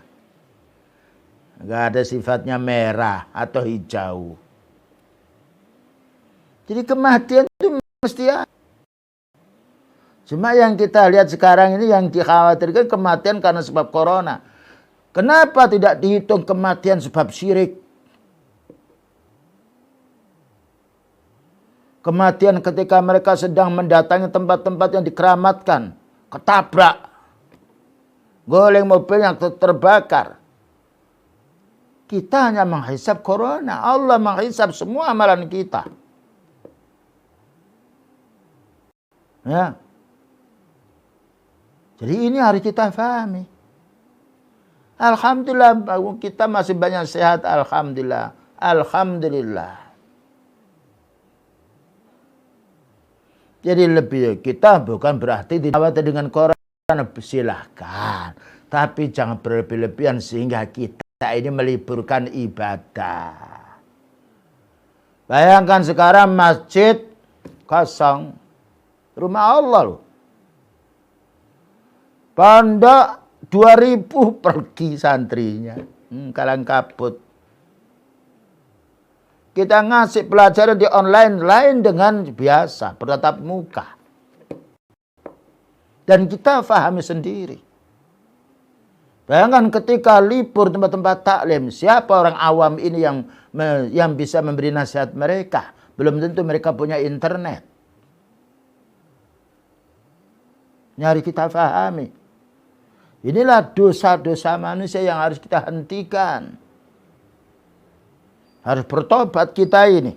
Nggak ada sifatnya merah atau hijau. Jadi kematian itu mesti ada. Cuma yang kita lihat sekarang ini yang dikhawatirkan kematian karena sebab corona. Kenapa tidak dihitung kematian sebab syirik? Kematian ketika mereka sedang mendatangi tempat-tempat yang dikeramatkan. Ketabrak. Goleng mobil yang terbakar. Kita hanya menghisap corona. Allah menghisap semua amalan kita. Ya. Jadi ini harus kita pahami. Alhamdulillah kita masih banyak sehat. Alhamdulillah. Alhamdulillah. Jadi lebih kita bukan berarti tidak dengan corona. Silahkan. Tapi jangan berlebih-lebihan sehingga kita ini meliburkan ibadah. Bayangkan sekarang masjid kosong. Rumah Allah loh. Pondok 2000 pergi santrinya. Kalang kabut. Kita ngasih pelajaran di online lain dengan biasa. Bertatap muka. Dan kita pahami sendiri. Bayangkan ketika libur tempat-tempat taklim. Siapa orang awam ini yang bisa memberi nasihat mereka. Belum tentu mereka punya internet. Nyari kita pahami. Inilah dosa-dosa manusia yang harus kita hentikan. Harus bertobat kita ini.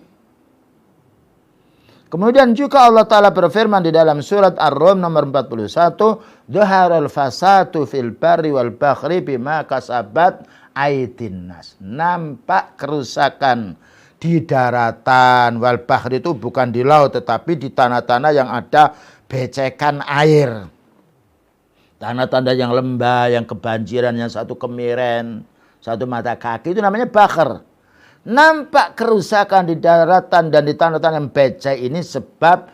Kemudian juga Allah Ta'ala berfirman di dalam surat Ar-Rum nomor 41. Dhaharal fasadu fil barri wal bakhri bima kasabat aydin nas. Nampak kerusakan di daratan. Wal bakhri itu bukan di laut tetapi di tanah-tanah yang ada becekan air. Tanah-tanah yang lembah, yang kebanjiran, yang satu kemiren, satu mata kaki. Itu namanya bakhir. Nampak kerusakan di daratan dan di tanah-tanah yang becek ini sebab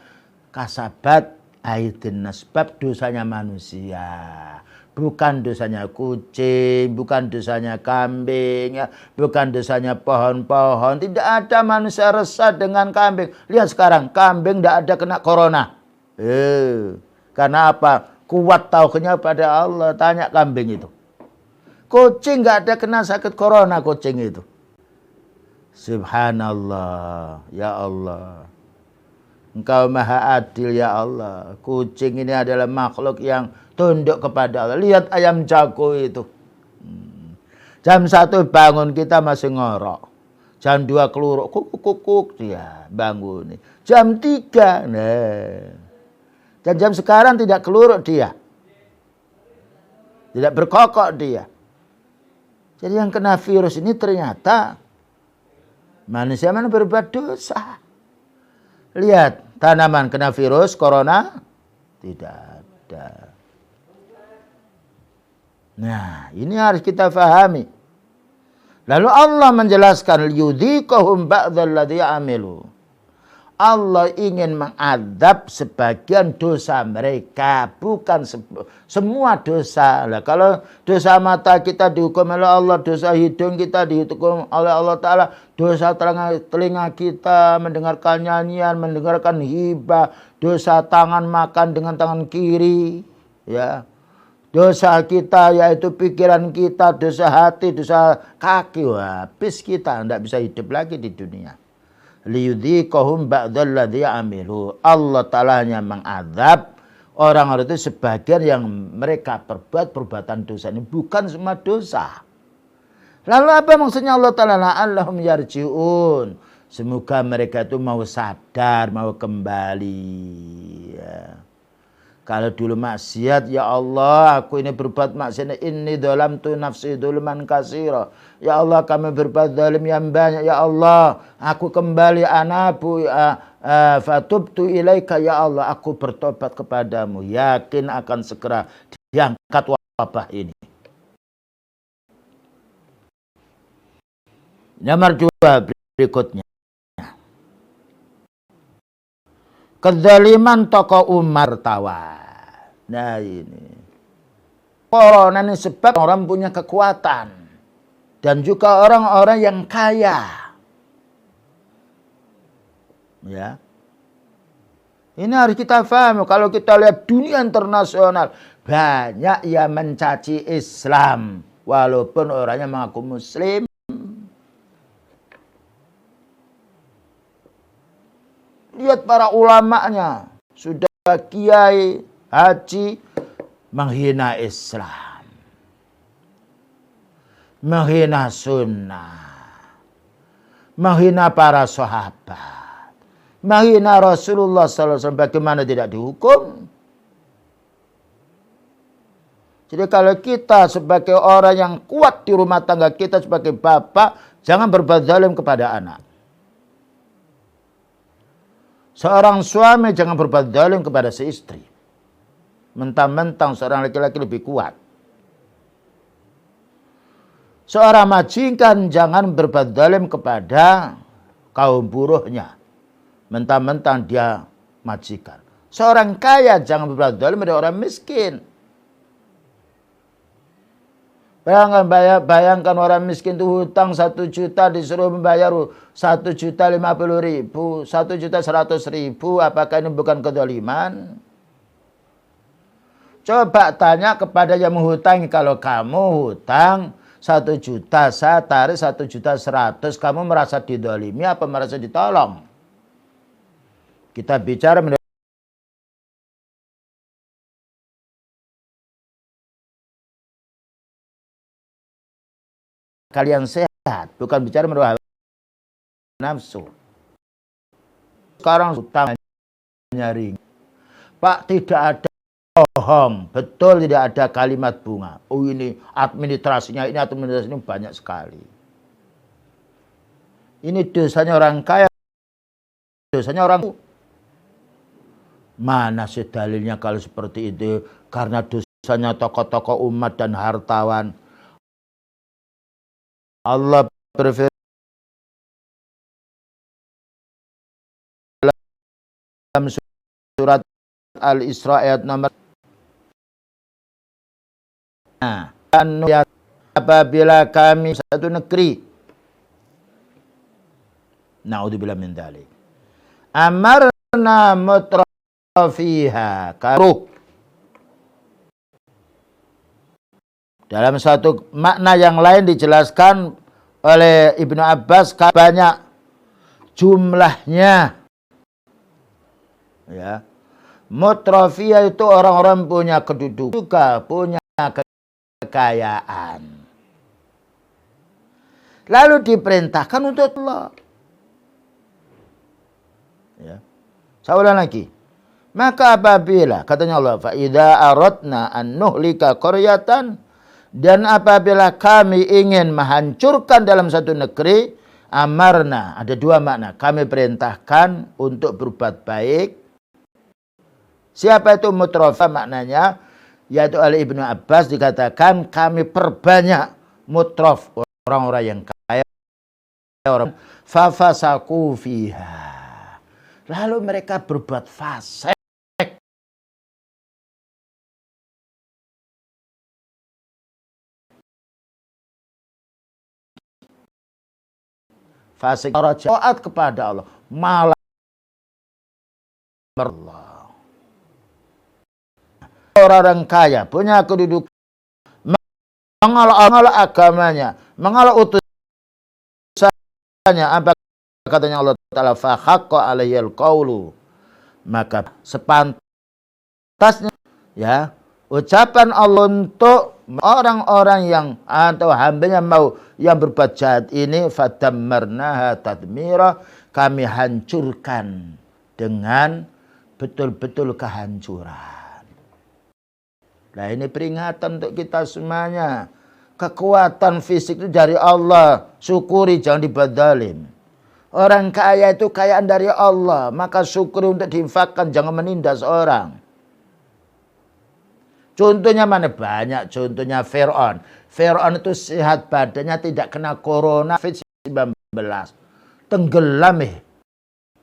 kasabat aydin nas, sebab dosanya manusia. Bukan dosanya kucing, bukan dosanya kambing, ya, bukan dosanya pohon-pohon. Tidak ada manusia resah dengan kambing. Lihat sekarang, kambing tidak ada kena corona. Karena apa? Kuat tauhidnya pada Allah. Tanya kambing itu. Kucing nggak ada kena sakit corona kucing itu. Subhanallah, ya Allah. Engkau maha adil ya Allah. Kucing ini adalah makhluk yang tunduk kepada Allah. Lihat ayam jago itu. Jam 1 bangun kita masih ngorok. Jam 2 keluruk, kukuk dia bangun. Jam 3, nah. Dan jam sekarang tidak keluruk dia. Tidak berkokok dia. Jadi yang kena virus ini ternyata manusia mana berbuat dosa. Lihat, tanaman kena virus corona tidak ada. Nah, ini harus kita pahami. Lalu Allah menjelaskan yudhiqahum ba'dalladzi amilu. Allah ingin mengadab sebagian dosa mereka, bukan semua dosa. Lah, kalau dosa mata kita dihukum oleh Allah, dosa hidung kita dihukum oleh Allah Ta'ala, dosa telinga kita mendengarkan nyanyian, mendengarkan hibah, dosa tangan makan dengan tangan kiri, ya. Dosa kita yaitu pikiran kita, dosa hati, dosa kaki, habis kita tidak bisa hidup lagi di dunia. Liyudhiqahum ba'dalladzi amilu. Allah Ta'ala hanya mengadab orang-orang itu sebagian yang mereka perbuat perbuatan dosa ini, bukan semua dosa. Lalu apa maksudnya Allah Ta'ala? La'allahum yarji'un. Semoga mereka itu mau sadar, mau kembali. Ya. Kalau dulu maksiat, ya Allah, aku ini berbuat maksiat, inni dzalamtu nafsi dzulman katsira. Ya Allah, kami berbuat zalim yang banyak. Ya Allah, aku kembali anabu fatubtu ilaika. Ya Allah, aku bertobat kepadamu. Yakin akan segera diangkat wabah ini. Nomor 2 berikutnya. Kezaliman tokoh Umar Tawa. Nah ini. Corona ini sebab orang punya kekuatan. Dan juga orang-orang yang kaya. Ya. Ini harus kita paham. Kalau kita lihat dunia internasional. Banyak yang mencaci Islam. Walaupun orangnya mengaku Muslim. Lihat para ulamanya, sudah kiai, haji, menghina Islam, menghina sunnah, menghina para sahabat, menghina Rasulullah SAW. Bagaimana tidak dihukum? Jadi kalau kita sebagai orang yang kuat di rumah tangga kita, sebagai bapak, jangan berbuat zalim kepada anak. Seorang suami jangan berbuat zalim kepada seistri. Mentang-mentang seorang laki-laki lebih kuat. Seorang majikan jangan berbuat zalim kepada kaum buruhnya. Mentang-mentang dia majikan. Seorang kaya jangan berbuat zalim pada orang miskin. Bayangkan orang miskin itu hutang 1 juta disuruh membayar 1.050.000, 1.100.000. Apakah ini bukan kezaliman? Coba tanya kepada yang menghutangi, kalau kamu hutang 1 juta, saya tarik 1.100.000, kamu merasa didolimi apa merasa ditolong? Kita bicara kalian sehat, bukan bicara merubah nafsu. Sekarang hutang nyaring, Pak, tidak ada bohong, betul tidak ada kalimat bunga. Oh ini administrasinya banyak sekali. Ini dosanya orang kaya, dosanya orang. Mana sih dalilnya kalau seperti itu? Karena dosanya tokoh-tokoh umat dan hartawan. Allah berfirman dalam surat Al-Isra ayat nomor. Nah, apabila kami satu negeri, naudzubillah min dzalik, amarna mutrafiha karuh. Dalam satu makna yang lain dijelaskan oleh Ibnu Abbas, banyak jumlahnya. Ya. Mutrafiyah itu orang-orang punya kedudukan, juga punya kekayaan. Lalu diperintahkan untuk Allah. Ya. Saya ulang lagi. Maka apabila, katanya Allah, fa idza aradna an nuhlika qaryatan, dan apabila kami ingin menghancurkan dalam satu negeri, amarna, ada 2 makna. Kami perintahkan untuk berbuat baik. Siapa itu mutrafa maknanya? Yaitu oleh Ibnu Abbas dikatakan kami perbanyak mutraf, orang-orang yang kaya, orang fafasaku fiha. Lalu mereka berbuat fasik. Fasik taat kepada Allah, malah Allah. Orang kaya punya kedudukan, mengalah agamanya, mengalah utusannya, apa katanya Allah Ta'ala, fa haqqa alaihil qaulu, maka sepantasnya ya ucapan Allah untuk orang-orang yang atau hambanya mau yang berbuat jahat ini, fadammarnaha tadmira, kami hancurkan dengan betul-betul kehancuran. Nah ini peringatan untuk kita semuanya. Kekuatan fisik itu dari Allah, syukuri, jangan dibuat zalim. Orang kaya itu kekayaan dari Allah, maka syukuri untuk diinfakkan, jangan menindas orang. Contohnya mana? Banyak. Contohnya Fir'aun. Fir'aun itu sehat badannya, tidak kena corona COVID-19. Tenggelam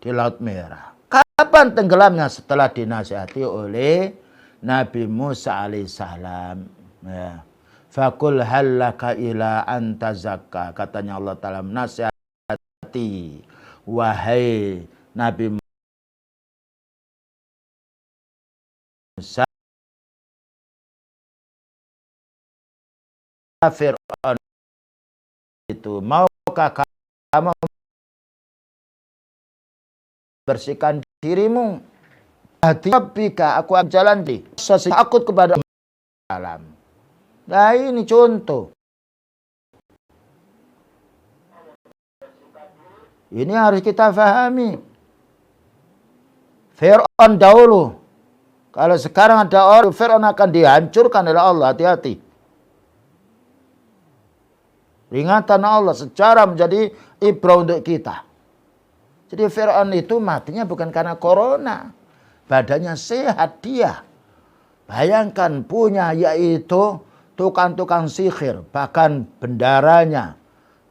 di Laut Merah. Kapan tenggelamnya? Setelah dinasihati oleh Nabi Musa alaihissalam. Ya. Fakul hallaka ila antazakka. Katanya Allah Ta'ala menasihati. Wahai Nabi Musa, Fir'aun itu, maukah kamu bersihkan dirimu. Rabbika, aku akan jalan di takut kepada alam. Nah ini contoh. Ini harus kita pahami. Fir'aun dahulu. Kalau sekarang ada orang, Fir'aun akan dihancurkan oleh Allah. Hati-hati. Peringatan Allah secara menjadi ibrah untuk kita. Jadi Fir'aun itu matinya bukan karena corona. Badannya sehat dia. Bayangkan punya yaitu tukang-tukang sihir. Bahkan bendaranya.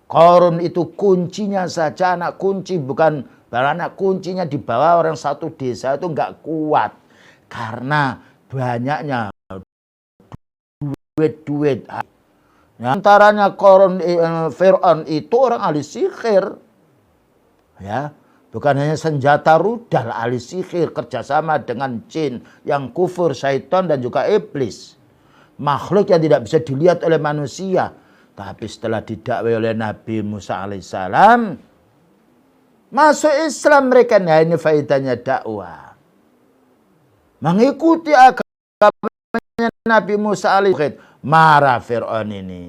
Korun itu kuncinya saja anak kunci. Bukan anak kuncinya di bawah orang satu desa itu enggak kuat. Karena banyaknya duit-duit. Antaranya Korun Fir'aun itu orang ahli sihir. Ya. Bukan hanya senjata rudal, ahli sihir, kerjasama dengan jin yang kufur, syaitan dan juga iblis. Makhluk yang tidak bisa dilihat oleh manusia. Tapi setelah didakwai oleh Nabi Musa alaihissalam, masuk Islam mereka. Nah ini faedahnya dakwah. Mengikuti agamanya Nabi Musa alaihissalam. Marah Fir'aun ini.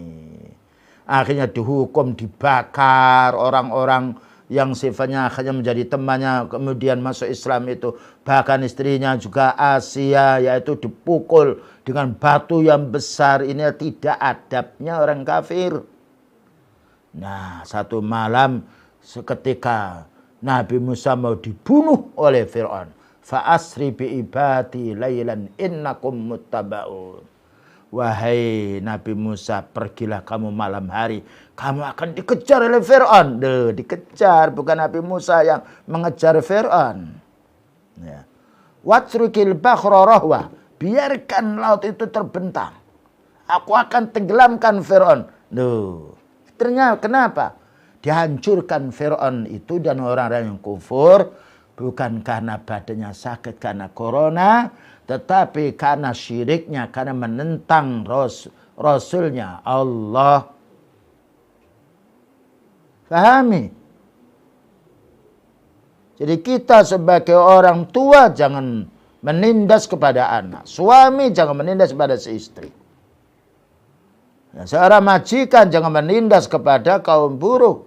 Akhirnya dihukum, dibakar orang-orang yang sifatnya hanya menjadi temannya kemudian masuk Islam itu. Bahkan istrinya juga Asia yaitu dipukul dengan batu yang besar. Ini tidak adabnya orang kafir. Nah satu malam seketika Nabi Musa mau dibunuh oleh Fir'aun. Fa'asri bi'ibati laylan innakum muttaba'un. Wahai Nabi Musa, pergilah kamu malam hari. Kamu akan dikejar oleh Fir'aun. Dikejar, bukan Nabi Musa yang mengejar Fir'aun. Ya. Watrukil bakhra rahwa. Biarkan laut itu terbentang. Aku akan tenggelamkan Fir'aun. Ternyata kenapa? Dihancurkan Fir'aun itu dan orang-orang yang kufur. Bukan karena badannya sakit, karena corona. Tetapi karena syiriknya, karena menentang Rasulnya Allah. Pahami? Jadi kita sebagai orang tua jangan menindas kepada anak. Suami jangan menindas kepada si istri. Seorang majikan jangan menindas kepada kaum buruh.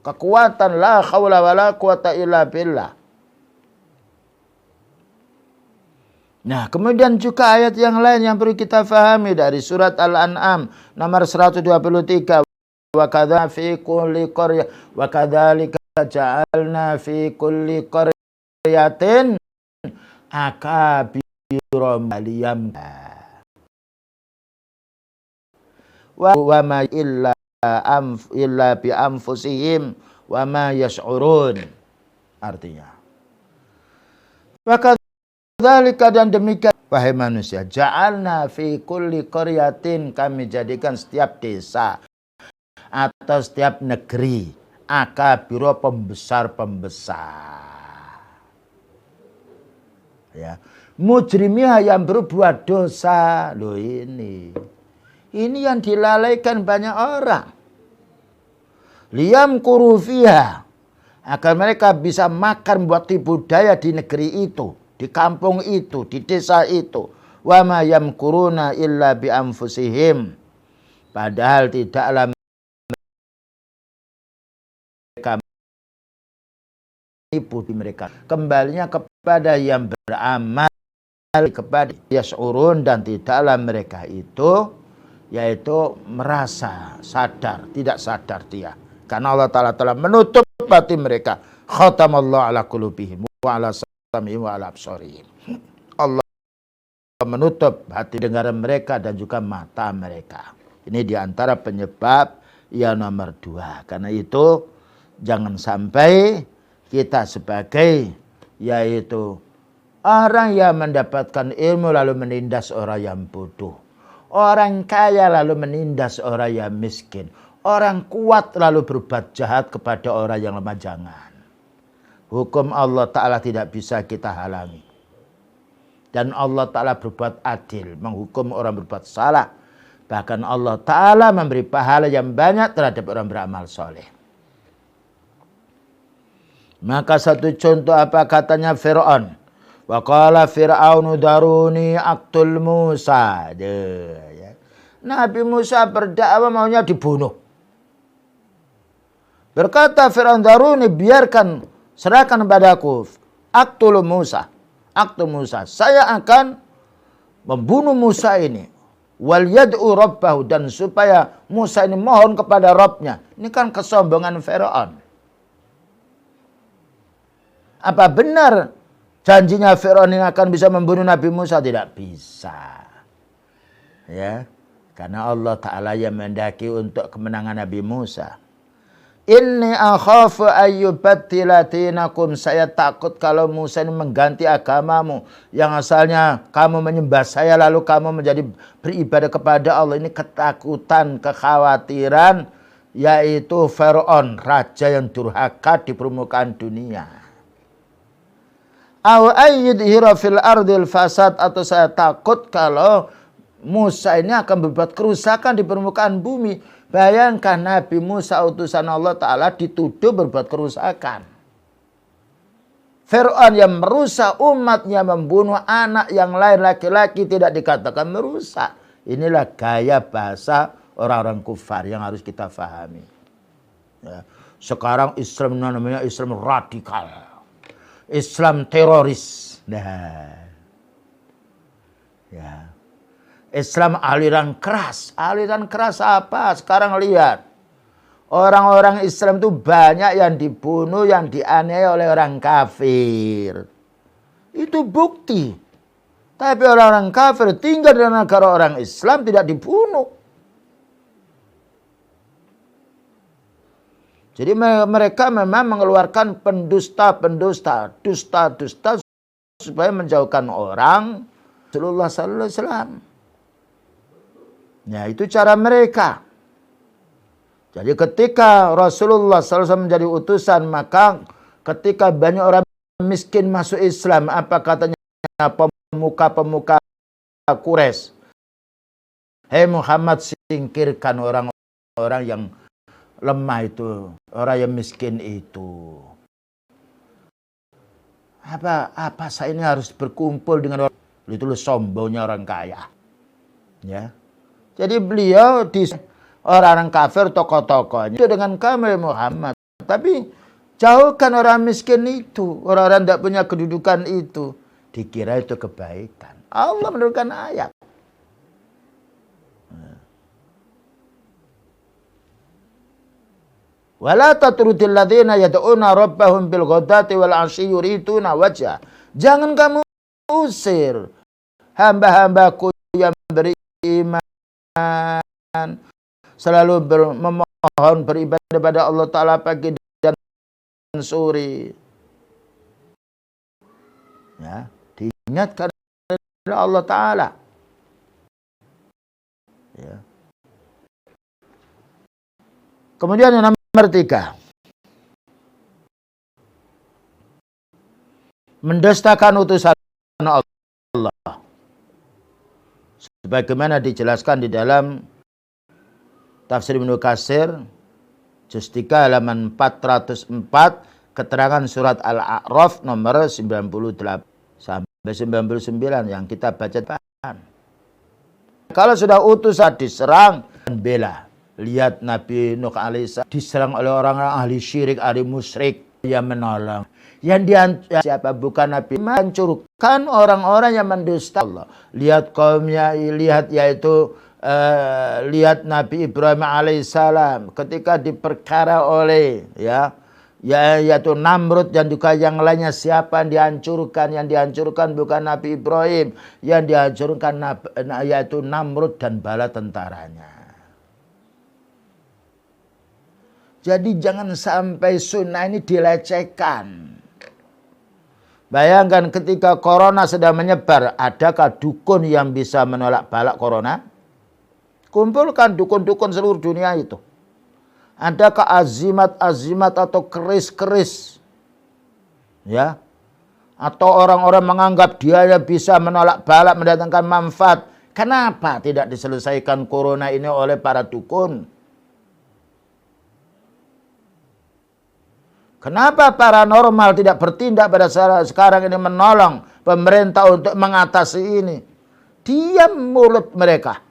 Kekuatan la haula wala quwata illa billah. Nah, kemudian juga ayat yang lain yang perlu kita fahami dari surat Al-An'am nomor 123. Wa kadza fi kulli qarya wa kadzalika ja'alna fi kulli qaryatin akabirum aliyam. Wa ma illa bi anfusihim wa ma yash'urun. Artinya Dzalika dan demikian wahai manusia, ja'alna fi kulli qaryatin, kami jadikan setiap desa atau setiap negeri akabiro pembesar-pembesar. Ya, mujrimiyah yang berbuat dosa. Loh ini yang dilalaikan banyak orang. Liyam kurufiha, agar mereka bisa makan buat tipu daya di negeri itu. Di kampung itu, di desa itu. Wa ma yamkuruna illa bi anfusihim. Padahal tidaklah mereka menipu di mereka. Kembalinya kepada yang beramal, kepada yash'urun, dan tidaklah mereka itu yaitu merasa sadar, tidak sadar dia. Karena Allah Ta'ala telah menutup hati mereka. Khatamallahu ala qulubihim wa ala Allah menutup hati dengaran mereka dan juga mata mereka. Ini diantara penyebab yang nomor 2. Karena itu jangan sampai kita sebagai yaitu orang yang mendapatkan ilmu lalu menindas orang yang bodoh. Orang kaya lalu menindas orang yang miskin. Orang kuat lalu berbuat jahat kepada orang yang lemah. Jangan. Hukum Allah Ta'ala tidak bisa kita halangi. Dan Allah Ta'ala berbuat adil, menghukum orang berbuat salah. Bahkan Allah Ta'ala memberi pahala yang banyak terhadap orang beramal soleh. Maka satu contoh apa katanya Fir'aun. Wa qala Fir'aunu daruni aqtul Musa. Ya. Nabi Musa berdakwah maunya dibunuh. Berkata Fir'aun, daruni, biarkan, serahkan padaku aqtul Musa. Aqtul Musa. Saya akan membunuh Musa ini. Wal yad'u rabbahu, dan supaya Musa ini mohon kepada Rabbnya. Ini kan kesombongan Fir'aun. Apa benar janjinya Fir'aun ini akan bisa membunuh Nabi Musa? Tidak bisa. Ya, karena Allah Ta'ala yang mendaki untuk kemenangan Nabi Musa. Inni akhafu ayyubaddila dinakum. Saya takut kalau Musa ini mengganti agamamu. Yang asalnya kamu menyembah saya lalu kamu menjadi beribadah kepada Allah. Ini ketakutan, kekhawatiran, yaitu Fir'aun, raja yang durhaka di permukaan dunia. Aw ayyidhira fil ardil fasad, atau saya takut kalau Musa ini akan berbuat kerusakan di permukaan bumi. Bayangkan Nabi Musa utusan Allah Ta'ala dituduh berbuat kerusakan. Fir'aun yang merusak umatnya, membunuh anak yang lain laki-laki, tidak dikatakan merusak. Inilah gaya bahasa orang-orang kufar yang harus kita fahami. Ya. Sekarang Islam namanya Islam radikal. Islam teroris. Nah. Ya. Islam aliran keras. Aliran keras apa? Sekarang lihat. Orang-orang Islam itu banyak yang dibunuh, yang dianiaya oleh orang kafir. Itu bukti. Tapi orang-orang kafir tinggal di negara orang Islam tidak dibunuh. Jadi mereka memang mengeluarkan pendusta-pendusta, dusta-dusta supaya menjauhkan orang Rasulullah sallallahu alaihi wasallam. Ya, itu cara mereka. Jadi ketika Rasulullah SAW menjadi utusan, maka ketika banyak orang miskin masuk Islam, apa katanya pemuka-pemuka Quraisy? Hei Muhammad, singkirkan orang-orang yang lemah itu, orang yang miskin itu. Apa saya ini harus berkumpul dengan orang itu? Sombongnya orang kaya. Ya. Jadi beliau di orang-orang kafir, tokoh-tokohnya itu dengan kami Muhammad. Tapi jauhkan orang miskin itu, orang-orang tidak punya kedudukan itu. Dikira itu kebaikan. Allah menurunkan ayat. Wala tatrudil ladzina yad'una rabbahum bil ghadati wal 'ashyi yuriduna wajha. Jangan kamu usir hamba-hambaku yang beriman, selalu memohon beribadah kepada Allah Ta'ala pagi dan sore. Ya, diingatkan oleh Allah Ta'ala. Ya. Kemudian yang nomor 3. Mendustakan utusan Allah. Sebagaimana dijelaskan di dalam Tafsir Ibnu Katsir juz 3 halaman 404, keterangan surat Al-A'raf nomor 98 sampai 99 yang kita baca. Kalau sudah utusan diserang dan bela. Lihat Nabi Nuh alaihissalam diserang oleh orang-orang ahli syirik, ahli musyrik, yang menolong. Yang siapa? Bukan Nabi. Hancurkan orang-orang yang mendusta Allah. Lihat kaumnya, lihat Nabi Ibrahim alaihissalam ketika diperkara oleh yaitu Namrud dan juga yang lainnya. Siapa yang dihancurkan? Yang dihancurkan bukan Nabi Ibrahim, yang dihancurkan yaitu Namrud dan bala tentaranya. Jadi jangan sampai sunnah ini dilecehkan. Bayangkan ketika corona sedang menyebar, adakah dukun yang bisa menolak balak corona? Kumpulkan dukun-dukun seluruh dunia itu. Adakah azimat-azimat atau keris-keris? Ya. Atau orang-orang menganggap dia yang bisa menolak balak, mendatangkan manfaat. Kenapa tidak diselesaikan corona ini oleh para dukun? Kenapa paranormal tidak bertindak pada sekarang ini menolong pemerintah untuk mengatasi ini? Diam mulut mereka.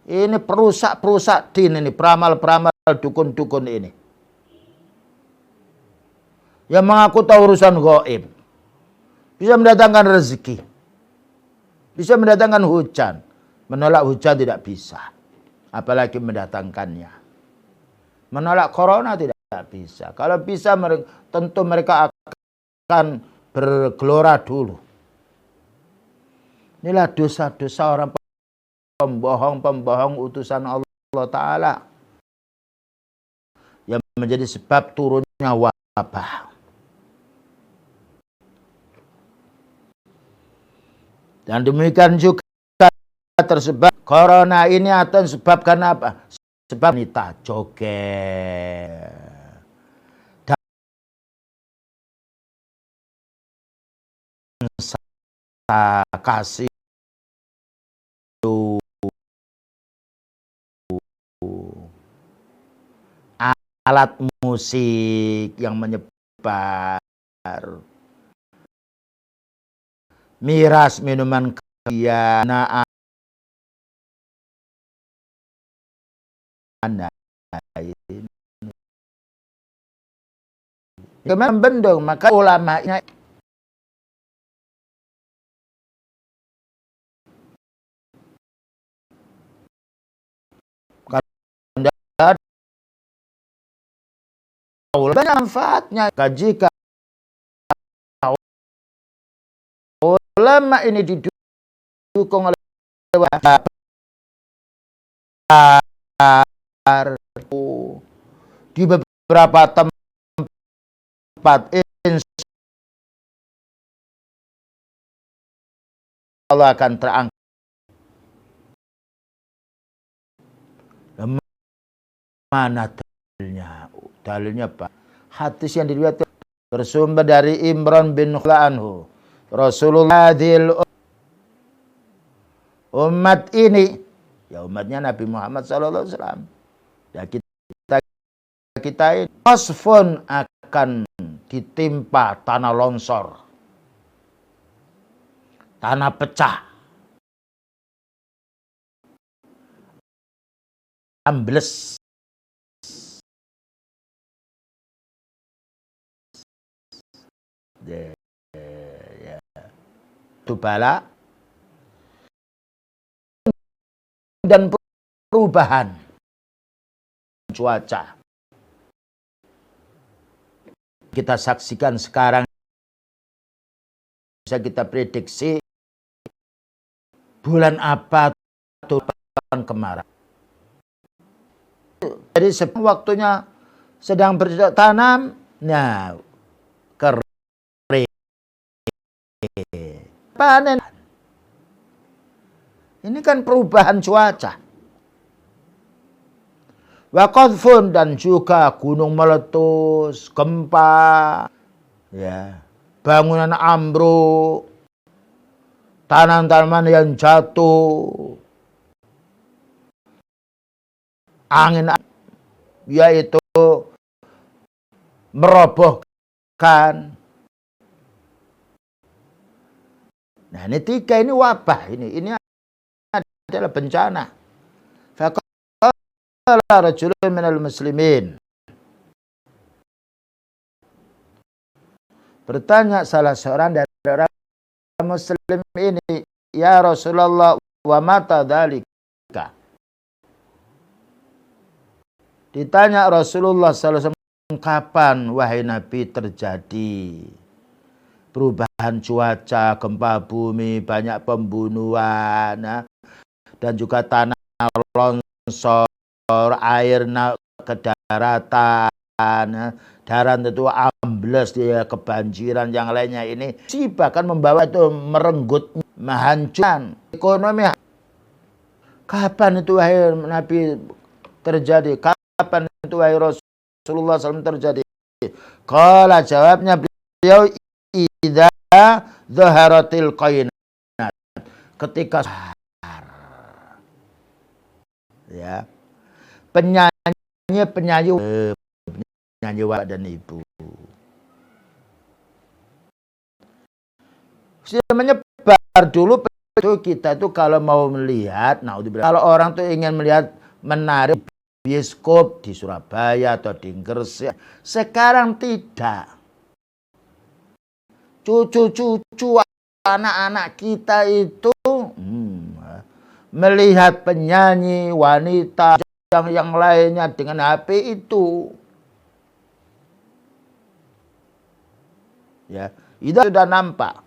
Ini perusak-perusak din ini, peramal-peramal dukun-dukun ini. Yang mengaku tahu urusan gaib. Bisa mendatangkan rezeki. Bisa mendatangkan hujan. Menolak hujan tidak bisa. Apalagi mendatangkannya. Menolak corona tidak bisa. Kalau bisa tentu mereka akan bergelora dulu. Inilah dosa-dosa orang pembohong utusan Allah Ta'ala. Yang menjadi sebab turunnya wabah. Dan demikian juga tersebar corona ini atau disebabkan apa? Sebab wanita joget. Dan kasih alat musik yang menyebar. Miras minuman kegianaan. Kemudian membendung, maka ulamanya banyak manfaatnya. Jika ulama ini didukung oleh di beberapa tempat, insya Allah akan terangkat. Mana dalilnya? Dalilnya Pak. Hadis yang diriwayatkan bersumber dari Imran bin anhu. Rasulullah umat ini, ya umatnya Nabi Muhammad SAW. Ya kita ini wasfun akan ditimpa tanah longsor, tanah pecah, ambles. Itu bala dan perubahan cuaca. Kita saksikan sekarang, bisa kita prediksi bulan apa atau bulan kemarau. Jadi waktunya sedang bercocok tanam, nah kering, panen. Ini kan perubahan cuaca. Wa qadfun, dan juga gunung meletus, gempa, ya, bangunan ambruk, tanaman yang jatuh, angin yaitu merobohkan. Nah, ini tiga, ini wabah, ini adalah bencana. Faqala rajulun minal muslimin. Bertanya salah seorang dari orang muslim ini, ya Rasulullah, wa mata dzalika. Ditanya Rasulullah SAW, kapan wahai Nabi terjadi perubahan cuaca, gempa bumi, banyak pembunuhan, dan juga tanah longsor, air naik ke daratan, darat itu ambles, dia kebanjiran, yang lainnya ini bahkan membawa itu merenggut, menghancurkan ekonomi. Kapan itu wahai Nabi terjadi? Kapan itu wahai Rasulullah SAW terjadi? Qala, jawabnya beliau, idza dhaharatil qainat, ketika ya penyanyi penyanyi bapak dan ibu. Sudah menyebar dulu itu kita tuh kalau mau melihat, kalau orang tuh ingin melihat menarik bioskop di Surabaya atau di Gresik, sekarang tidak. Cucu-cucu anak-anak kita itu melihat penyanyi wanita yang lainnya dengan HP itu. Ya, itu sudah nampak.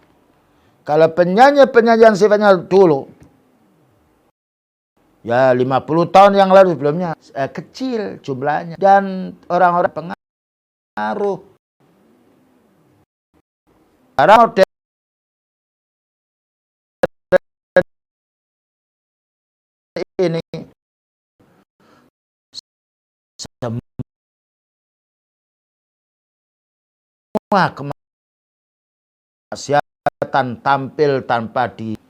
Kalau penyanyi-penyanyi yang sifatnya dulu, ya 50 tahun yang lalu sebelumnya, kecil jumlahnya. Dan orang-orang pengaruh. Sekarang model ini semua kemaksiatan tampil tanpa iblis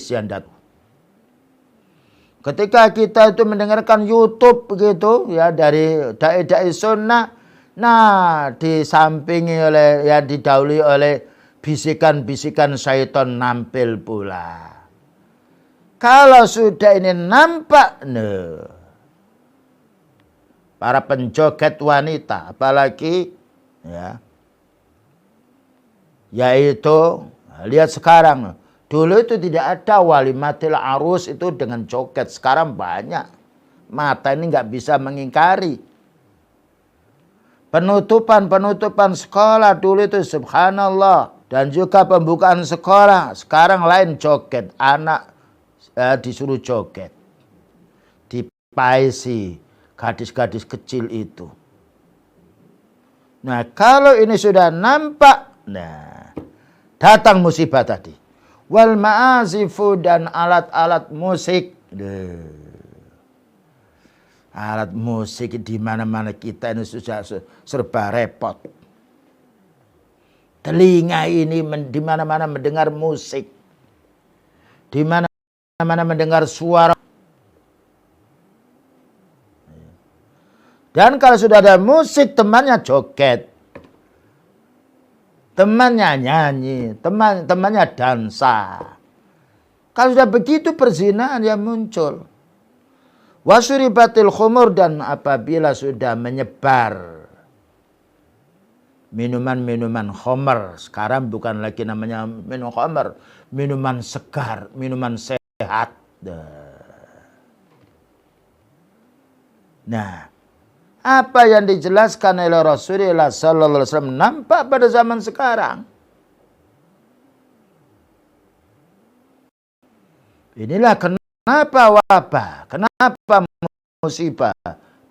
yang datang. Ketika kita itu mendengarkan YouTube begitu ya dari dai-dai sunnah, nah disampingi oleh ya didahului oleh bisikan-bisikan syaitan nampil pula. Kalau sudah ini nampak, para penjoget wanita, apalagi ya, yaitu lihat sekarang. Dulu itu tidak ada walimatil arus itu dengan joget. Sekarang banyak. Mata ini nggak bisa mengingkari. Penutupan sekolah dulu itu subhanallah. Dan juga pembukaan sekolah. Sekarang lain joget. Anak disuruh joget. Dipaisi gadis-gadis kecil itu. Nah kalau ini sudah nampak. Nah datang musibah tadi. Wal ma'azifu dan alat-alat musik. Alat musik di mana-mana kita ini sudah serba repot. Telinga ini di mana-mana mendengar musik. Di mana-mana mendengar suara. Dan kalau sudah ada musik, temannya joget. Temannya nyanyi, temannya dansa. Kalau sudah begitu perzinahan yang muncul. Wasuribatil khumur dan apabila sudah menyebar minuman-minuman khamr. Sekarang bukan lagi namanya minum khamr, minuman segar, minuman sehat. Nah, apa yang dijelaskan oleh Rasulullah sallallahu alaihi wasallam nampak pada zaman sekarang. Inilah kenapa wabah, kenapa musibah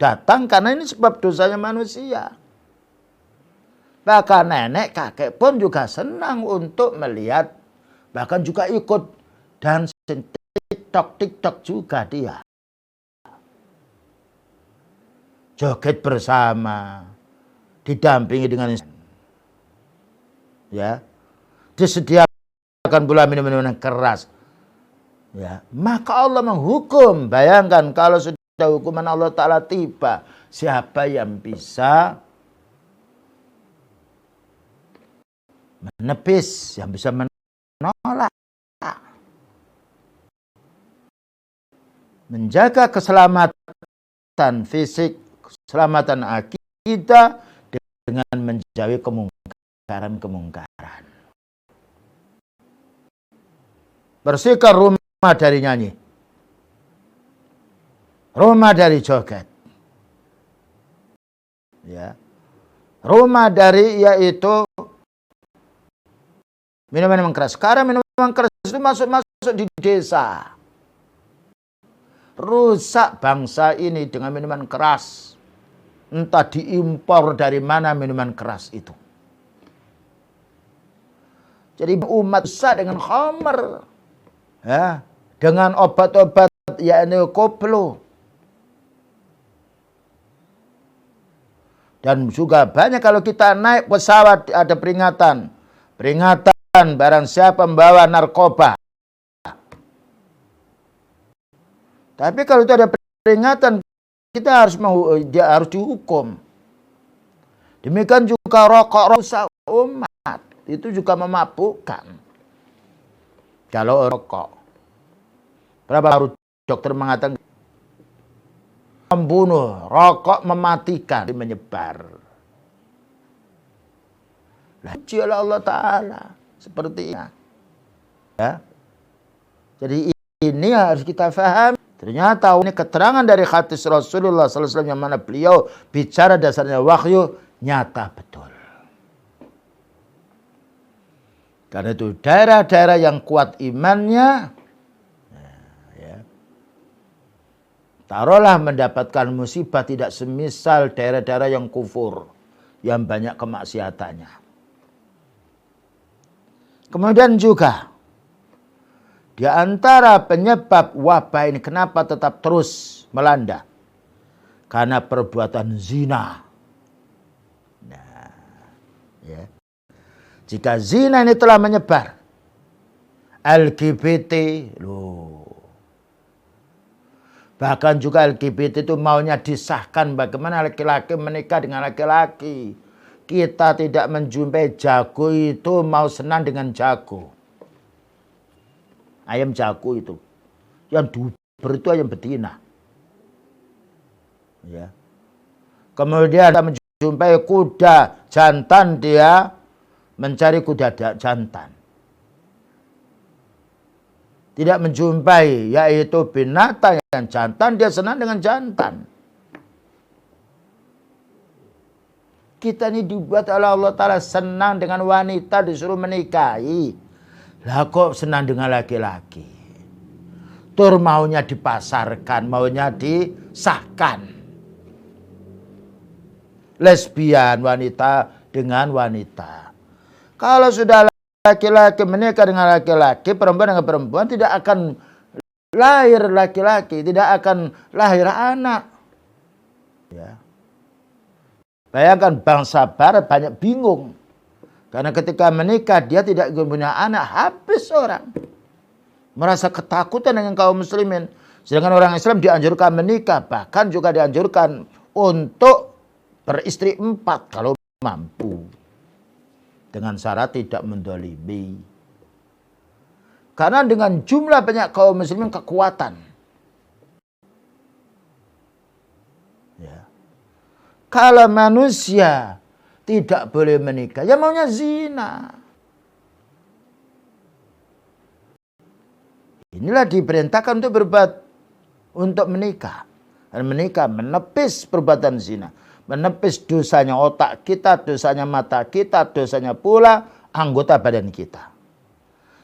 datang karena ini sebab dosanya manusia. Bahkan nenek kakek pun juga senang untuk melihat, bahkan juga ikut dan TikTok juga dia. Joget bersama, didampingi dengan ya, disediakan pula minuman keras. Ya, maka Allah menghukum. Bayangkan kalau sudah hukuman Allah Ta'ala tiba, siapa yang bisa menepis, yang bisa menolak? Menjaga keselamatan fisik, keselamatan akidah dengan menjauhi kemungkaran. Bersihkan rumah dari nyanyi. Rumah dari joget. Ya. Rumah dari yaitu minuman keras. Sekarang minuman keras itu masuk di desa. Rusak bangsa ini dengan minuman keras. Entah diimpor dari mana minuman keras itu. Jadi umat besar dengan khamr. Ya, dengan obat-obat yakni koplo. Dan juga banyak kalau kita naik pesawat ada peringatan. Peringatan barang siapa membawa narkoba. Tapi kalau itu ada peringatan kita dia harus dihukum. Demikian juga rokok rusak umat, itu juga memabukkan. Kalau rokok, berapa baru dokter mengatakan membunuh, rokok mematikan, menyebar. Laci oleh Allah Ta'ala seperti ini. Ya. Jadi ini harus kita faham. Ternyata ini keterangan dari hadis Rasulullah SAW yang mana beliau bicara dasarnya wahyu nyata betul. Karena itu daerah-daerah yang kuat imannya, ya, taruhlah mendapatkan musibah tidak semisal daerah-daerah yang kufur, yang banyak kemaksiatannya. Kemudian juga di antara penyebab wabah ini kenapa tetap terus melanda? Karena perbuatan zina. Nah, ya. Jika zina ini telah menyebar, LGBT, bahkan juga LGBT itu maunya disahkan bagaimana laki-laki menikah dengan laki-laki. Kita tidak menjumpai jago itu mau senang dengan jago. Ayam jago itu. Yang duber itu ayam betina. Ya. Kemudian kita menjumpai kuda jantan, dia mencari kuda jantan. Tidak menjumpai yaitu binatang yang jantan, dia senang dengan jantan. Kita ini dibuat oleh Allah Ta'ala senang dengan wanita, disuruh menikahi. Lah kok senang dengan laki-laki? Tur maunya dipasarkan, maunya disahkan. Lesbian, wanita dengan wanita. Kalau sudah laki-laki menikah dengan laki-laki, perempuan dengan perempuan, tidak akan lahir laki-laki, tidak akan lahir anak. Ya. Bayangkan bangsa barat banyak bingung. Karena ketika menikah dia tidak punya anak, habis orang. Merasa ketakutan dengan kaum muslimin. Sedangkan orang Islam dianjurkan menikah. Bahkan juga dianjurkan untuk beristri 4 kalau mampu. Dengan syarat tidak mendolimi. Karena dengan jumlah banyak kaum muslimin kekuatan. Ya. Kalau manusia tidak boleh menikah, ya maunya zina. Inilah diperintahkan untuk berbuat, untuk menikah. Dan menikah menepis perbuatan zina. Menepis dosanya otak kita, dosanya mata kita, dosanya pula anggota badan kita.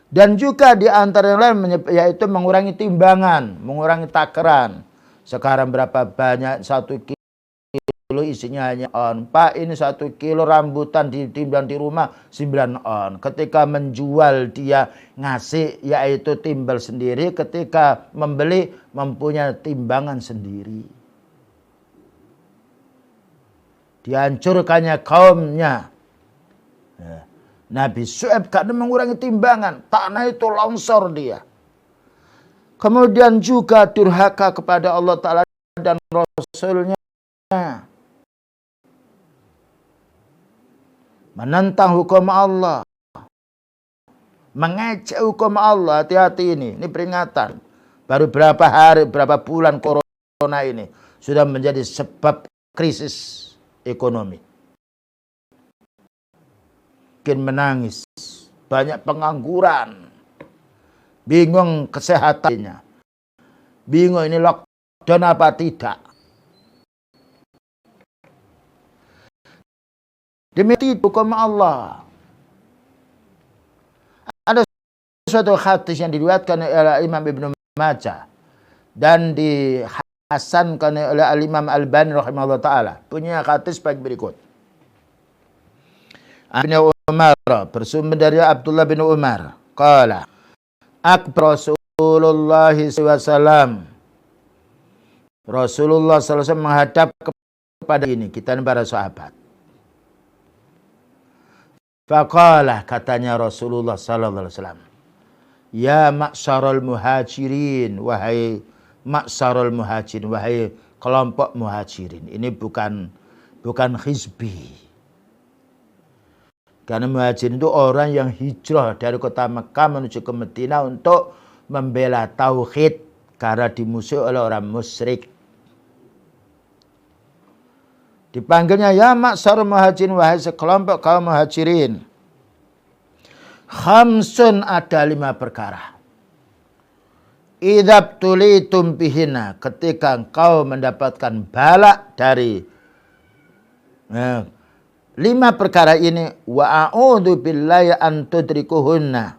Dan juga di antara yang lain yaitu mengurangi timbangan, mengurangi takaran. Sekarang berapa banyak 1 kilo isinya hanya on. Pak, ini 1 kilo rambutan ditimbang di rumah 9 on. Ketika menjual dia ngasih yaitu timbal sendiri. Ketika membeli mempunyai timbangan sendiri. Dihancurkannya kaumnya. Nabi Syuaib karena mengurangi timbangan. Tanah itu longsor dia. Kemudian juga durhaka kepada Allah Ta'ala dan Rasulnya. Menentang hukum Allah. Mengejek hukum Allah. Hati-hati ini. Ini peringatan. Baru berapa hari, berapa bulan corona ini. Sudah menjadi sebab krisis ekonomi. Bikin menangis. Banyak pengangguran. Bingung kesehatannya. Bingung ini lockdown apa tidak. Demi hukum Allah. Ada suatu hadis yang diriwayatkan oleh Imam Ibnu Majah dan dihasankan oleh Imam Albani rahimahullah taala. Punya hadis baik berikut. Ibnu Umar bersumber dari Abdullah bin Umar. Qala akbar Rasulullah SAW. Rasulullah SAW menghadap kepada ini kita para sahabat. Faqala katanya Rasulullah sallallahu alaihi wasallam, ya ma'syarul muhajirin, wahai ma'syarul muhajirin, wahai kelompok muhajirin. Ini bukan hizbi. Karena muhajirin itu orang yang hijrah dari kota Mekah menuju ke Madinah untuk membela tauhid karena dimusuhi oleh orang musyrik. Dipanggilnya ya ma'syar muhajirin, wahai sekelompok kaum muhajirin. Khamsun, ada 5 perkara. Idzab tulitum bihina, ketika engkau mendapatkan balak dari 5 perkara ini, wa a'udzu billahi an tudrikuhunna.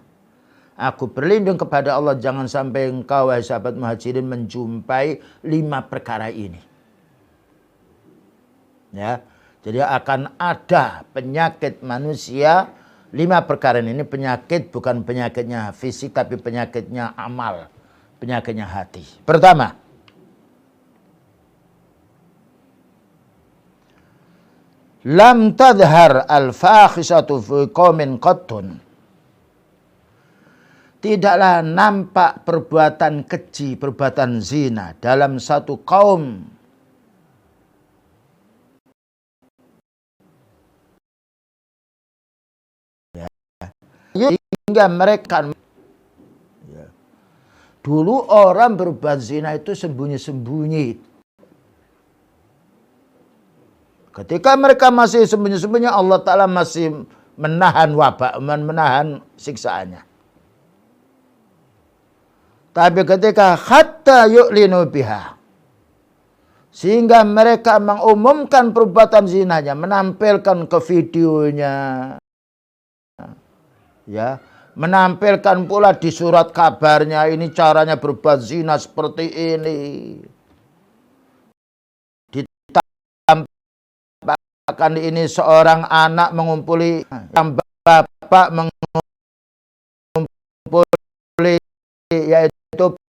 Aku berlindung kepada Allah jangan sampai engkau wahai sahabat muhajirin menjumpai 5 perkara ini. Ya. Jadi akan ada penyakit manusia 5 perkara ini. Penyakit bukan penyakitnya fisik tapi penyakitnya amal. Penyakitnya hati. Pertama, lam tadhar al-fakhisatu fi qaumin qattun. Tidaklah nampak perbuatan keji, perbuatan zina dalam satu kaum. Ya. Hingga mereka, dulu orang berbuat zina itu sembunyi-sembunyi. Ketika mereka masih sembunyi-sembunyi, Allah Ta'ala masih menahan wabak, menahan siksaannya. Tapi ketika hatta yu'linu biha, sehingga mereka mengumumkan perbuatan zinanya, menampilkan ke videonya, ya, menampilkan pula di surat kabarnya, ini caranya berbuat zina seperti ini. Ditampakkan ini seorang anak mengumpuli, yang bapak mengumpuli, yaitu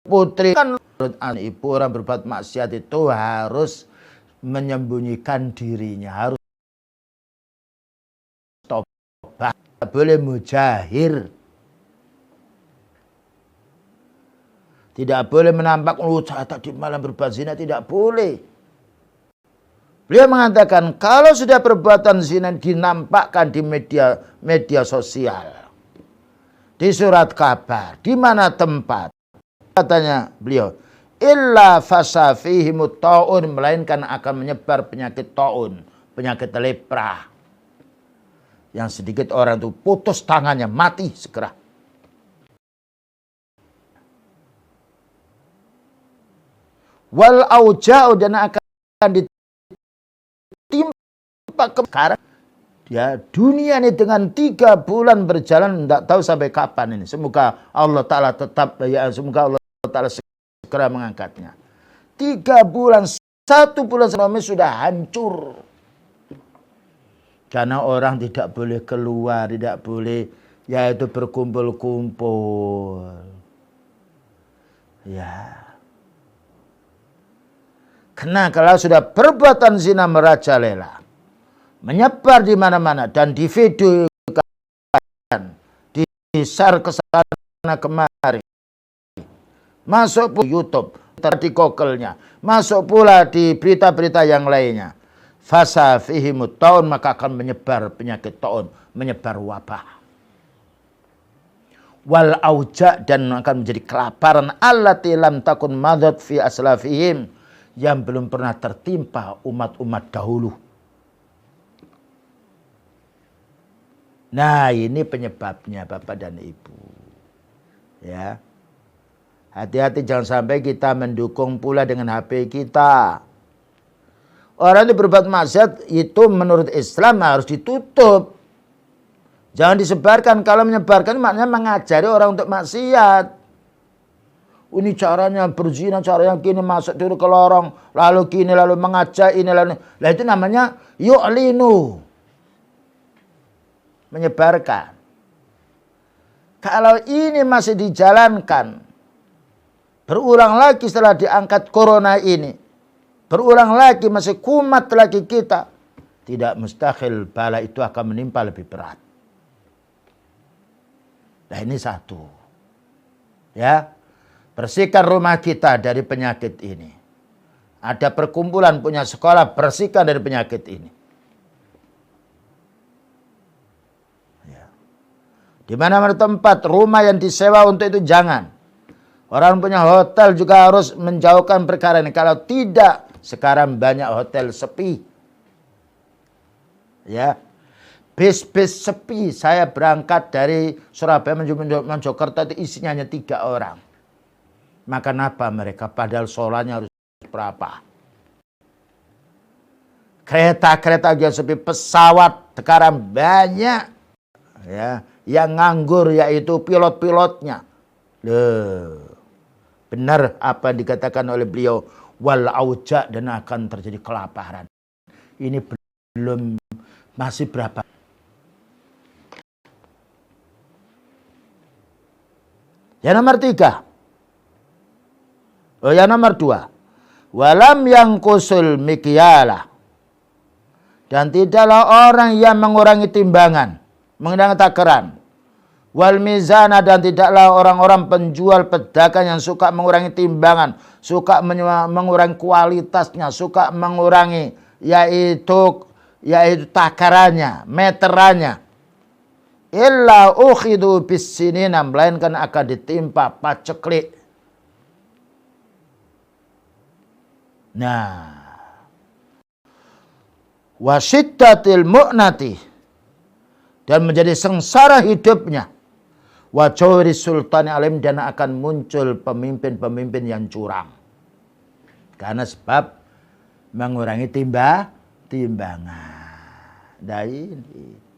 putri. Kan ibu orang berbuat maksiat itu harus menyembunyikan dirinya, harus tobat, tidak boleh mujahir. Tidak boleh menampak, saya tadi malam berbuat zina, tidak boleh. Beliau mengatakan, kalau sudah perbuatan zina dinampakkan di media sosial, di surat kabar, di mana tempat, katanya beliau, illa fasafihimut ta'un, melainkan akan menyebar penyakit ta'un, penyakit lepra. Yang sedikit orang itu putus tangannya, mati segera. Wal auja'u, dan akan ditimpa sekarang. Ya, dunia ini dengan 3 bulan berjalan, tidak tahu sampai kapan ini. Semoga Allah Ta'ala tetap, ya, semoga Allah Ta'ala segera mengangkatnya. 3 bulan, 1 bulan sebelumnya sudah hancur. Karena orang tidak boleh keluar, tidak boleh, yaitu berkumpul-kumpul. Ya. Karena kalau sudah perbuatan zina merajalela, menyebar di mana-mana dan divideokan, di-share ke sana kemari, masuk pula YouTube, di Google-nya, masuk pula di berita-berita yang lainnya. Fasa fihimut ta'un, maka akan menyebar penyakit ta'un, menyebar wabah. Wal auja, dan akan menjadi kelaparan allati lam takun madad fi aslafihim, yang belum pernah tertimpa umat-umat dahulu. Nah, ini penyebabnya Bapak dan Ibu. Ya. Hati-hati jangan sampai kita mendukung pula dengan HP kita. Orang yang berbuat maksiat itu menurut Islam harus ditutup. Jangan disebarkan. Kalau menyebarkan maknanya mengajari orang untuk maksiat. Ini caranya berzina, cara yang gini, masuk dulu ke lorong, lalu gini, lalu mengajak ini, lalu. Nah itu namanya yu'linu. Menyebarkan. Kalau ini masih dijalankan, berulang lagi setelah diangkat corona ini, berulang lagi, masih kumat lagi kita, tidak mustahil bala itu akan menimpa lebih berat. Nah ini satu. Ya. Bersihkan rumah kita dari penyakit ini. Ada perkumpulan punya sekolah, bersihkan dari penyakit ini. Ya. Di mana-mana tempat, rumah yang disewa untuk itu jangan. Orang punya hotel juga harus menjauhkan perkara ini. Kalau tidak, sekarang banyak hotel sepi. Ya. Bis-bis sepi. Saya berangkat dari Surabaya menuju Mojokerto itu isinya hanya 3 orang. Maka kenapa mereka? Padahal sholatnya harus berapa? Kereta-kereta juga sepi, pesawat sekarang banyak ya yang nganggur, yaitu pilot-pilotnya. Benar apa yang dikatakan oleh beliau, wal auja, dan akan terjadi kelaparan. Ini belum, masih berapa? Yang nomor 3. Oh, yang nomor 2. Walam yang kusul mikyala. Dan tidaklah orang yang mengurangi timbangan, mengurangi takaran. Wal mizana, dan tidaklah orang-orang penjual pedagang yang suka mengurangi timbangan, suka mengurangi kualitasnya, suka mengurangi yaitu takarannya, meterannya. Illa ukhidu bisinina, melainkan akan ditimpa paceklik. Nah, wasiddatil mu'nati, dan menjadi sengsara hidupnya. Wa jawri sultani alim, dan akan muncul pemimpin-pemimpin yang curang. Karena sebab mengurangi timbangan. Nah ini.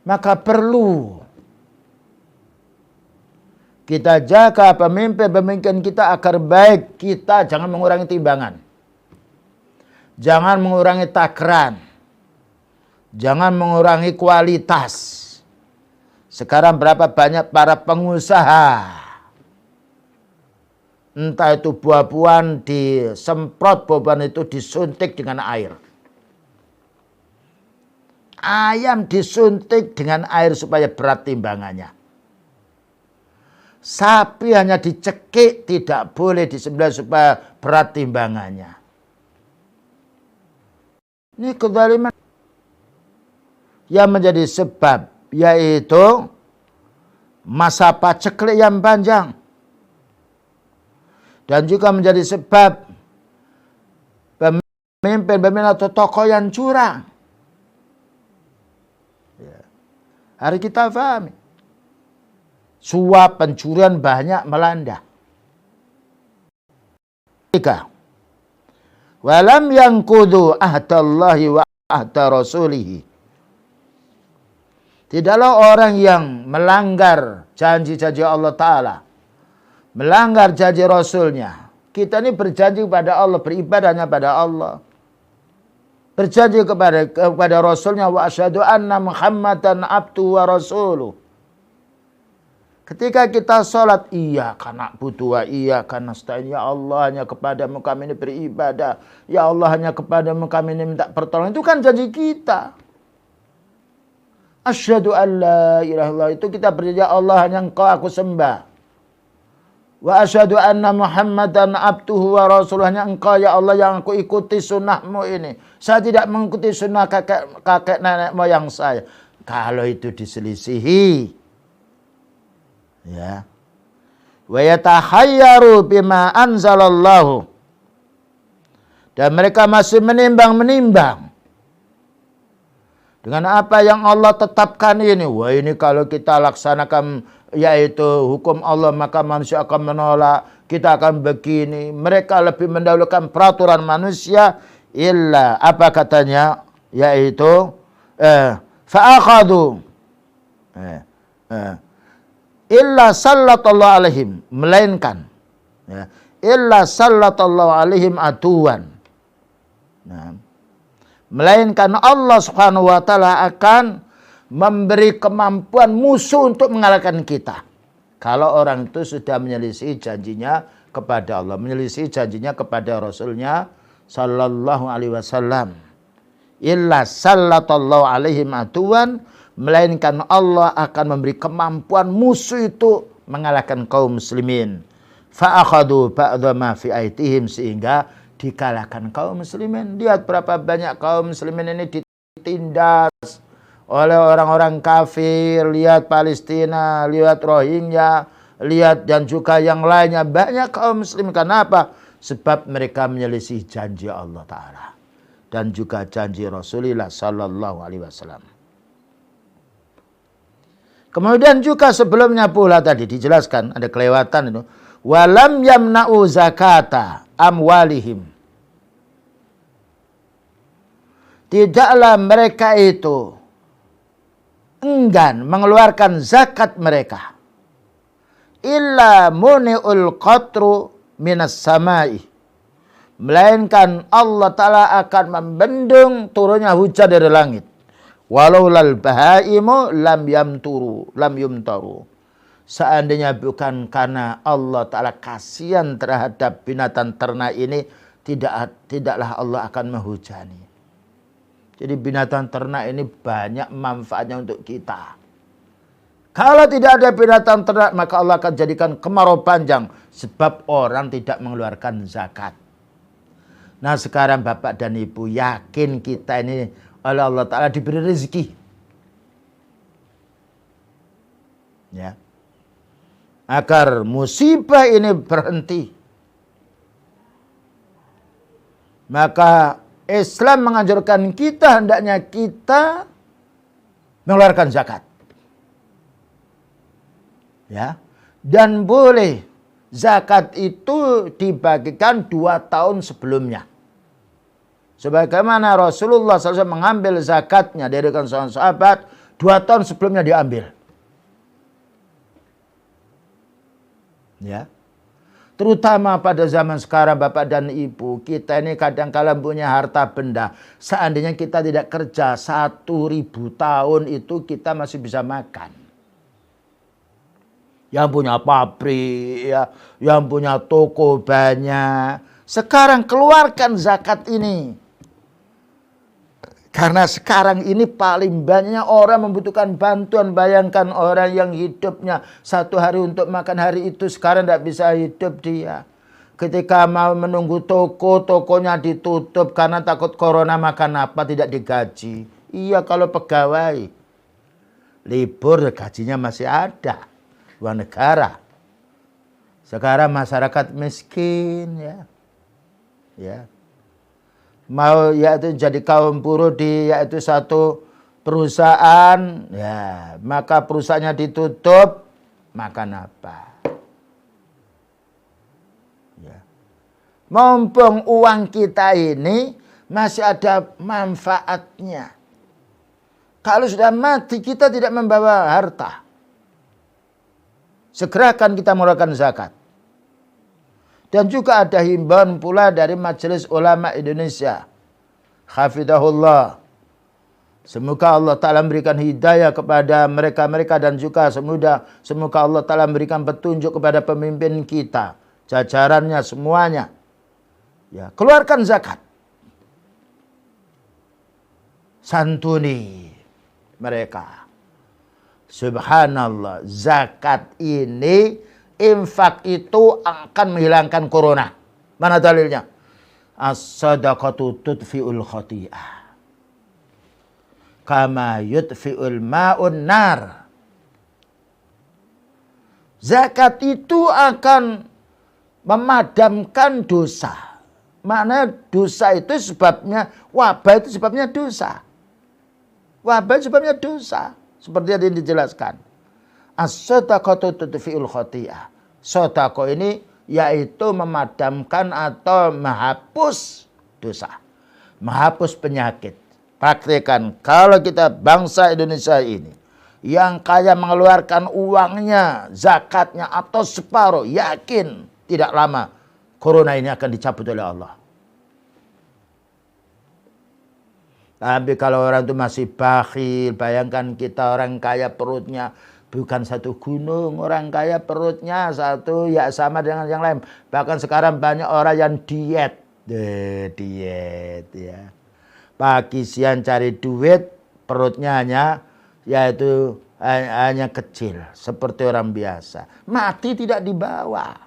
Maka perlu kita jaga pemimpin-pemimpin kita agar baik. Kita jangan mengurangi timbangan. Jangan mengurangi takaran. Jangan mengurangi kualitas. Sekarang berapa banyak para pengusaha. Entah itu buah-buahan disemprot, buah-buahan itu disuntik dengan air. Ayam disuntik dengan air supaya berat timbangannya. Sapi hanya dicekik, tidak boleh disembelih supaya berat timbangannya. Ini kezaliman yang menjadi sebab, yaitu masa paceklik yang panjang. Dan juga menjadi sebab pemimpin atau tokoh yang curang. Hari kita pahami. Suap, pencurian banyak melanda. 3. Walam yanqudu ahdallahi wa ahda rasulihi. Tidaklah orang yang melanggar janji-janji Allah Ta'ala, melanggar janji Rasulnya. Kita ini berjanji kepada Allah, beribadahnya pada Allah. Berjanji kepada Rasulnya, wa asyhadu anna Muhammadan abduhu wa rasuluh. Ketika kita sholat, iyyaka na'budu wa iyyaka nasta'in. Ya Allah, hanya kepadamu kami ini beribadah. Ya Allah, hanya kepadamu kami ini minta pertolongan. Itu kan janji kita. Asyhadu an la ilaha illallah, itu kita berjanji, ya Allah, hanya Engkau aku sembah. Wa asyhadu anna Muhammadan abduhu wa rasuluh, hanya Engkau ya Allah yang aku ikuti sunnahmu ini. Saya tidak mengikuti sunnah kakek nenek moyang saya. Kalau itu diselisihi, ya, wa yatahayyaru bima anzalallahu, dan mereka masih menimbang-menimbang dengan apa yang Allah tetapkan ini. Wah, ini kalau kita laksanakan yaitu hukum Allah, maka manusia akan menolak. Kita akan begini. Mereka lebih mendahulukan peraturan manusia. Illa, apa katanya? Yaitu fa'akhadu illa sallatallahu alaihim, melainkan illa sallatallahu alaihim aduwan. Nah, melainkan Allah Subhanahu wa taala akan memberi kemampuan musuh untuk mengalahkan kita. Kalau orang itu sudah menyelisih janjinya kepada Allah, menyelisih janjinya kepada Rasulnya sallallahu alaihi wasallam. Illa sallatallahu alaihim aduwan, melainkan Allah akan memberi kemampuan musuh itu mengalahkan kaum muslimin. Fa'akhadu ba'dha ma fi aitihim, sehingga dikalahkan kaum muslimin. Lihat berapa banyak kaum muslimin ini ditindas oleh orang-orang kafir. Lihat Palestina, lihat Rohingya, lihat dan juga yang lainnya. Banyak kaum muslim. Kenapa? Sebab mereka menyelisih janji Allah Ta'ala dan juga janji Rasulullah Sallallahu Alaihi Wasallam. Kemudian juga sebelumnya pula tadi dijelaskan, ada kelewatan itu. Walam yamna'u zakata amwalihim. Tidaklah mereka itu enggan mengeluarkan zakat mereka. Illa muni'ul qatru minas samai. Melainkan Allah Ta'ala akan membendung turunnya hujan dari langit. Walau lal bahaimu lam yumtaru. Seandainya bukan karena Allah Ta'ala kasihan terhadap binatang ternak ini, tidaklah Allah akan menghujani. Jadi binatang ternak ini banyak manfaatnya untuk kita. Kalau tidak ada binatang ternak, maka Allah akan jadikan kemarau panjang. Sebab orang tidak mengeluarkan zakat. Nah sekarang Bapak dan Ibu, yakin kita ini oleh Allah Ta'ala diberi rezeki. Ya. Agar musibah ini berhenti. Maka Islam menganjurkan kita, hendaknya kita mengeluarkan zakat. Ya. Dan boleh zakat itu dibagikan 2 tahun sebelumnya. Sebagaimana Rasulullah SAW mengambil zakatnya dari kalangan sahabat 2 tahun sebelumnya diambil. Ya. Terutama pada zaman sekarang Bapak dan Ibu, kita ini kadang-kala punya harta benda. Seandainya kita tidak kerja 1000 tahun itu kita masih bisa makan. Yang punya pabrik, ya, yang punya toko banyak. Sekarang keluarkan zakat ini. Karena sekarang ini paling banyak orang membutuhkan bantuan. Bayangkan orang yang hidupnya 1 hari untuk makan, hari itu sekarang tidak bisa hidup dia. Ketika mau menunggu toko, tokonya ditutup karena takut corona, makan apa, tidak digaji. Iya kalau pegawai. Libur gajinya masih ada. Luar negara. Sekarang masyarakat miskin ya. Ya. Mau yaitu jadi kaum buruh di yaitu satu perusahaan, ya maka perusahaannya ditutup, makan apa? Ya. Mumpung uang kita ini masih ada manfaatnya. Kalau sudah mati kita tidak membawa harta. Segerakan kita mengeluarkan zakat. Dan juga ada himbauan pula dari Majelis Ulama Indonesia. Hafidhahullah. Semoga Allah Ta'ala memberikan hidayah kepada mereka-mereka dan juga semoga Allah Ta'ala memberikan petunjuk kepada pemimpin kita. Jajarannya semuanya. Ya, keluarkan zakat. Santuni mereka. Subhanallah. Zakat ini, infak itu akan menghilangkan corona. Mana dalilnya? As-sadaqatu tudfi'ul khati'ah. Kama yudfi'ul ma'un nar. Zakat itu akan memadamkan dosa. Maknanya dosa itu sebabnya, wabah itu sebabnya dosa. Wabah itu sebabnya dosa. Seperti yang dijelaskan. As-sadaqatu tudfi'ul khati'ah. Sedekah ini yaitu memadamkan atau menghapus dosa. Menghapus penyakit. Praktekan. Kalau kita bangsa Indonesia ini yang kaya mengeluarkan uangnya, zakatnya atau separuh, yakin tidak lama corona ini akan dicabut oleh Allah. Tapi kalau orang itu masih bakhil, bayangkan kita orang kaya perutnya bukan satu gunung, orang kaya perutnya satu, ya sama dengan yang lain. Bahkan sekarang banyak orang yang diet. Diet ya. Pagi siang cari duit, perutnya hanya kecil seperti orang biasa. Mati tidak dibawa.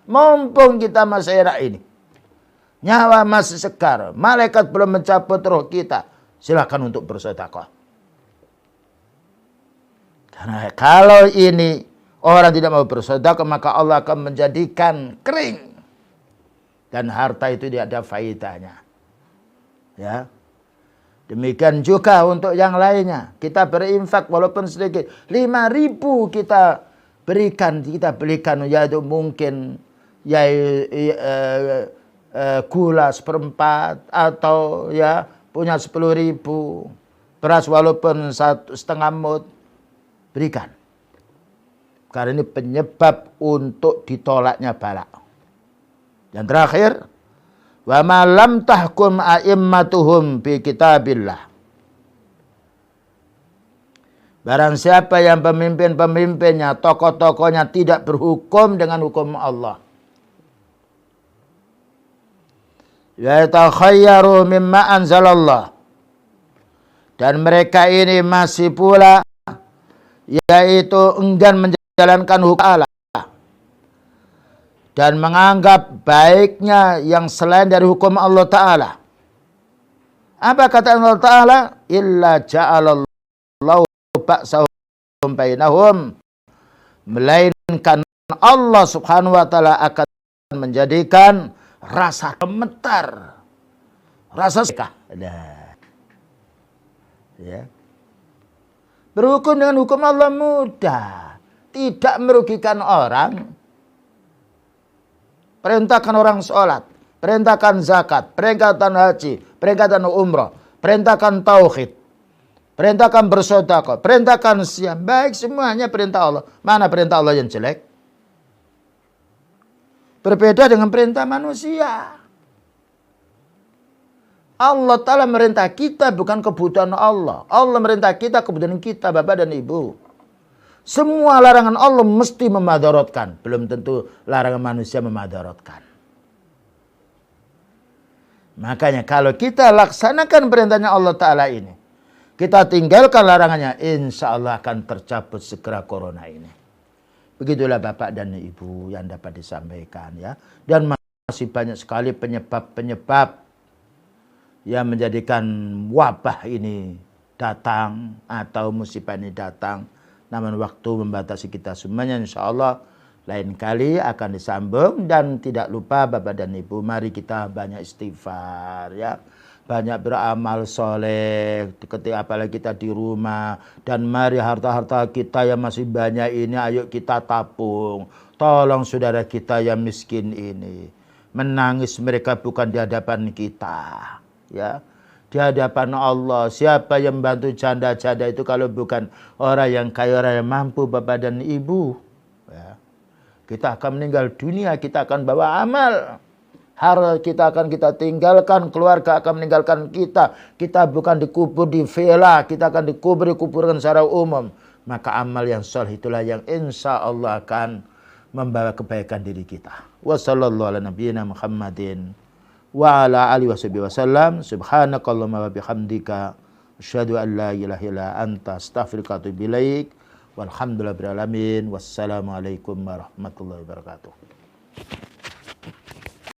Mumpung kita masih enak ini. Nyawa masih segar. Malaikat belum mencabut roh kita. Silakan untuk bersedekah. Karena kalau ini orang tidak mau bersedekah, maka Allah akan menjadikan kering. Dan harta itu tidak ada faedahnya. Ya. Demikian juga untuk yang lainnya. Kita berinfak walaupun sedikit. 5.000 kita berikan, yaitu mungkin gula seperempat, atau ya punya 10.000 beras walaupun 1,5 mut, berikan. Karena ini penyebab untuk ditolaknya bala. Yang terakhir, wa ma lam tahkum a'immatuhum bi kitabillah. Barang siapa yang pemimpin-pemimpinnya, tokoh-tokohnya tidak berhukum dengan hukum Allah. Yatakhayyaru mimma anzalallah. Dan mereka ini masih pula yaitu enggan menjalankan hukum Allah dan menganggap baiknya yang selain dari hukum Allah Ta'ala. Apa kata Allah Ta'ala? Illa ja'alallahu ba'sahum bainahum. Melainkan Allah Subhanahu wa Ta'ala akan menjadikan rasa gemetar, rasa sekah. Ya. Berhukum dengan hukum Allah mudah, tidak merugikan orang. Perintahkan orang sholat, perintahkan zakat, perintahkan haji, perintahkan umrah, perintahkan tauhid, perintahkan bersedekah, perintahkan siam. Baik, semuanya perintah Allah. Mana perintah Allah yang jelek? Berbeda dengan perintah manusia. Allah Ta'ala merintah kita bukan kebutuhan Allah. Allah merintah kita kebutuhan kita, Bapak dan Ibu. Semua larangan Allah mesti memadaratkan. Belum tentu larangan manusia memadaratkan. Makanya kalau kita laksanakan perintahnya Allah Ta'ala ini, kita tinggalkan larangannya, insya Allah akan tercabut segera corona ini. Begitulah Bapak dan Ibu yang dapat disampaikan ya. Dan masih banyak sekali penyebab-penyebab yang menjadikan wabah ini datang atau musibah ini datang. Namun waktu membatasi kita semuanya, insya Allah lain kali akan disambung. Dan tidak lupa Bapak dan Ibu, mari kita banyak istighfar ya. Banyak beramal soleh ketika apalagi kita di rumah. Dan mari harta-harta kita yang masih banyak ini ayo kita tabung. Tolong saudara kita yang miskin ini. Menangis mereka bukan di hadapan kita ya. Di hadapan Allah, siapa yang membantu janda-janda itu kalau bukan orang yang kaya, orang yang mampu, Bapak dan Ibu. Ya. Kita akan meninggal dunia, kita akan bawa amal. Harta kita akan kita tinggalkan, keluarga akan meninggalkan kita. Kita bukan dikubur di villa, kita akan dikubur di kuburan secara umum. Maka amal yang soleh itulah yang insya Allah akan membawa kebaikan diri kita. Wassallallahu ala nabiyyina Muhammadin wa ala alihi wasallam. Subhanakallahumma wa bihamdika asyhadu an la ilaha illa anta astaghfiruka wa atubu ilaik. Walhamdulillahirabbil alamin. Wassalamualaikum warahmatullahi wabarakatuh.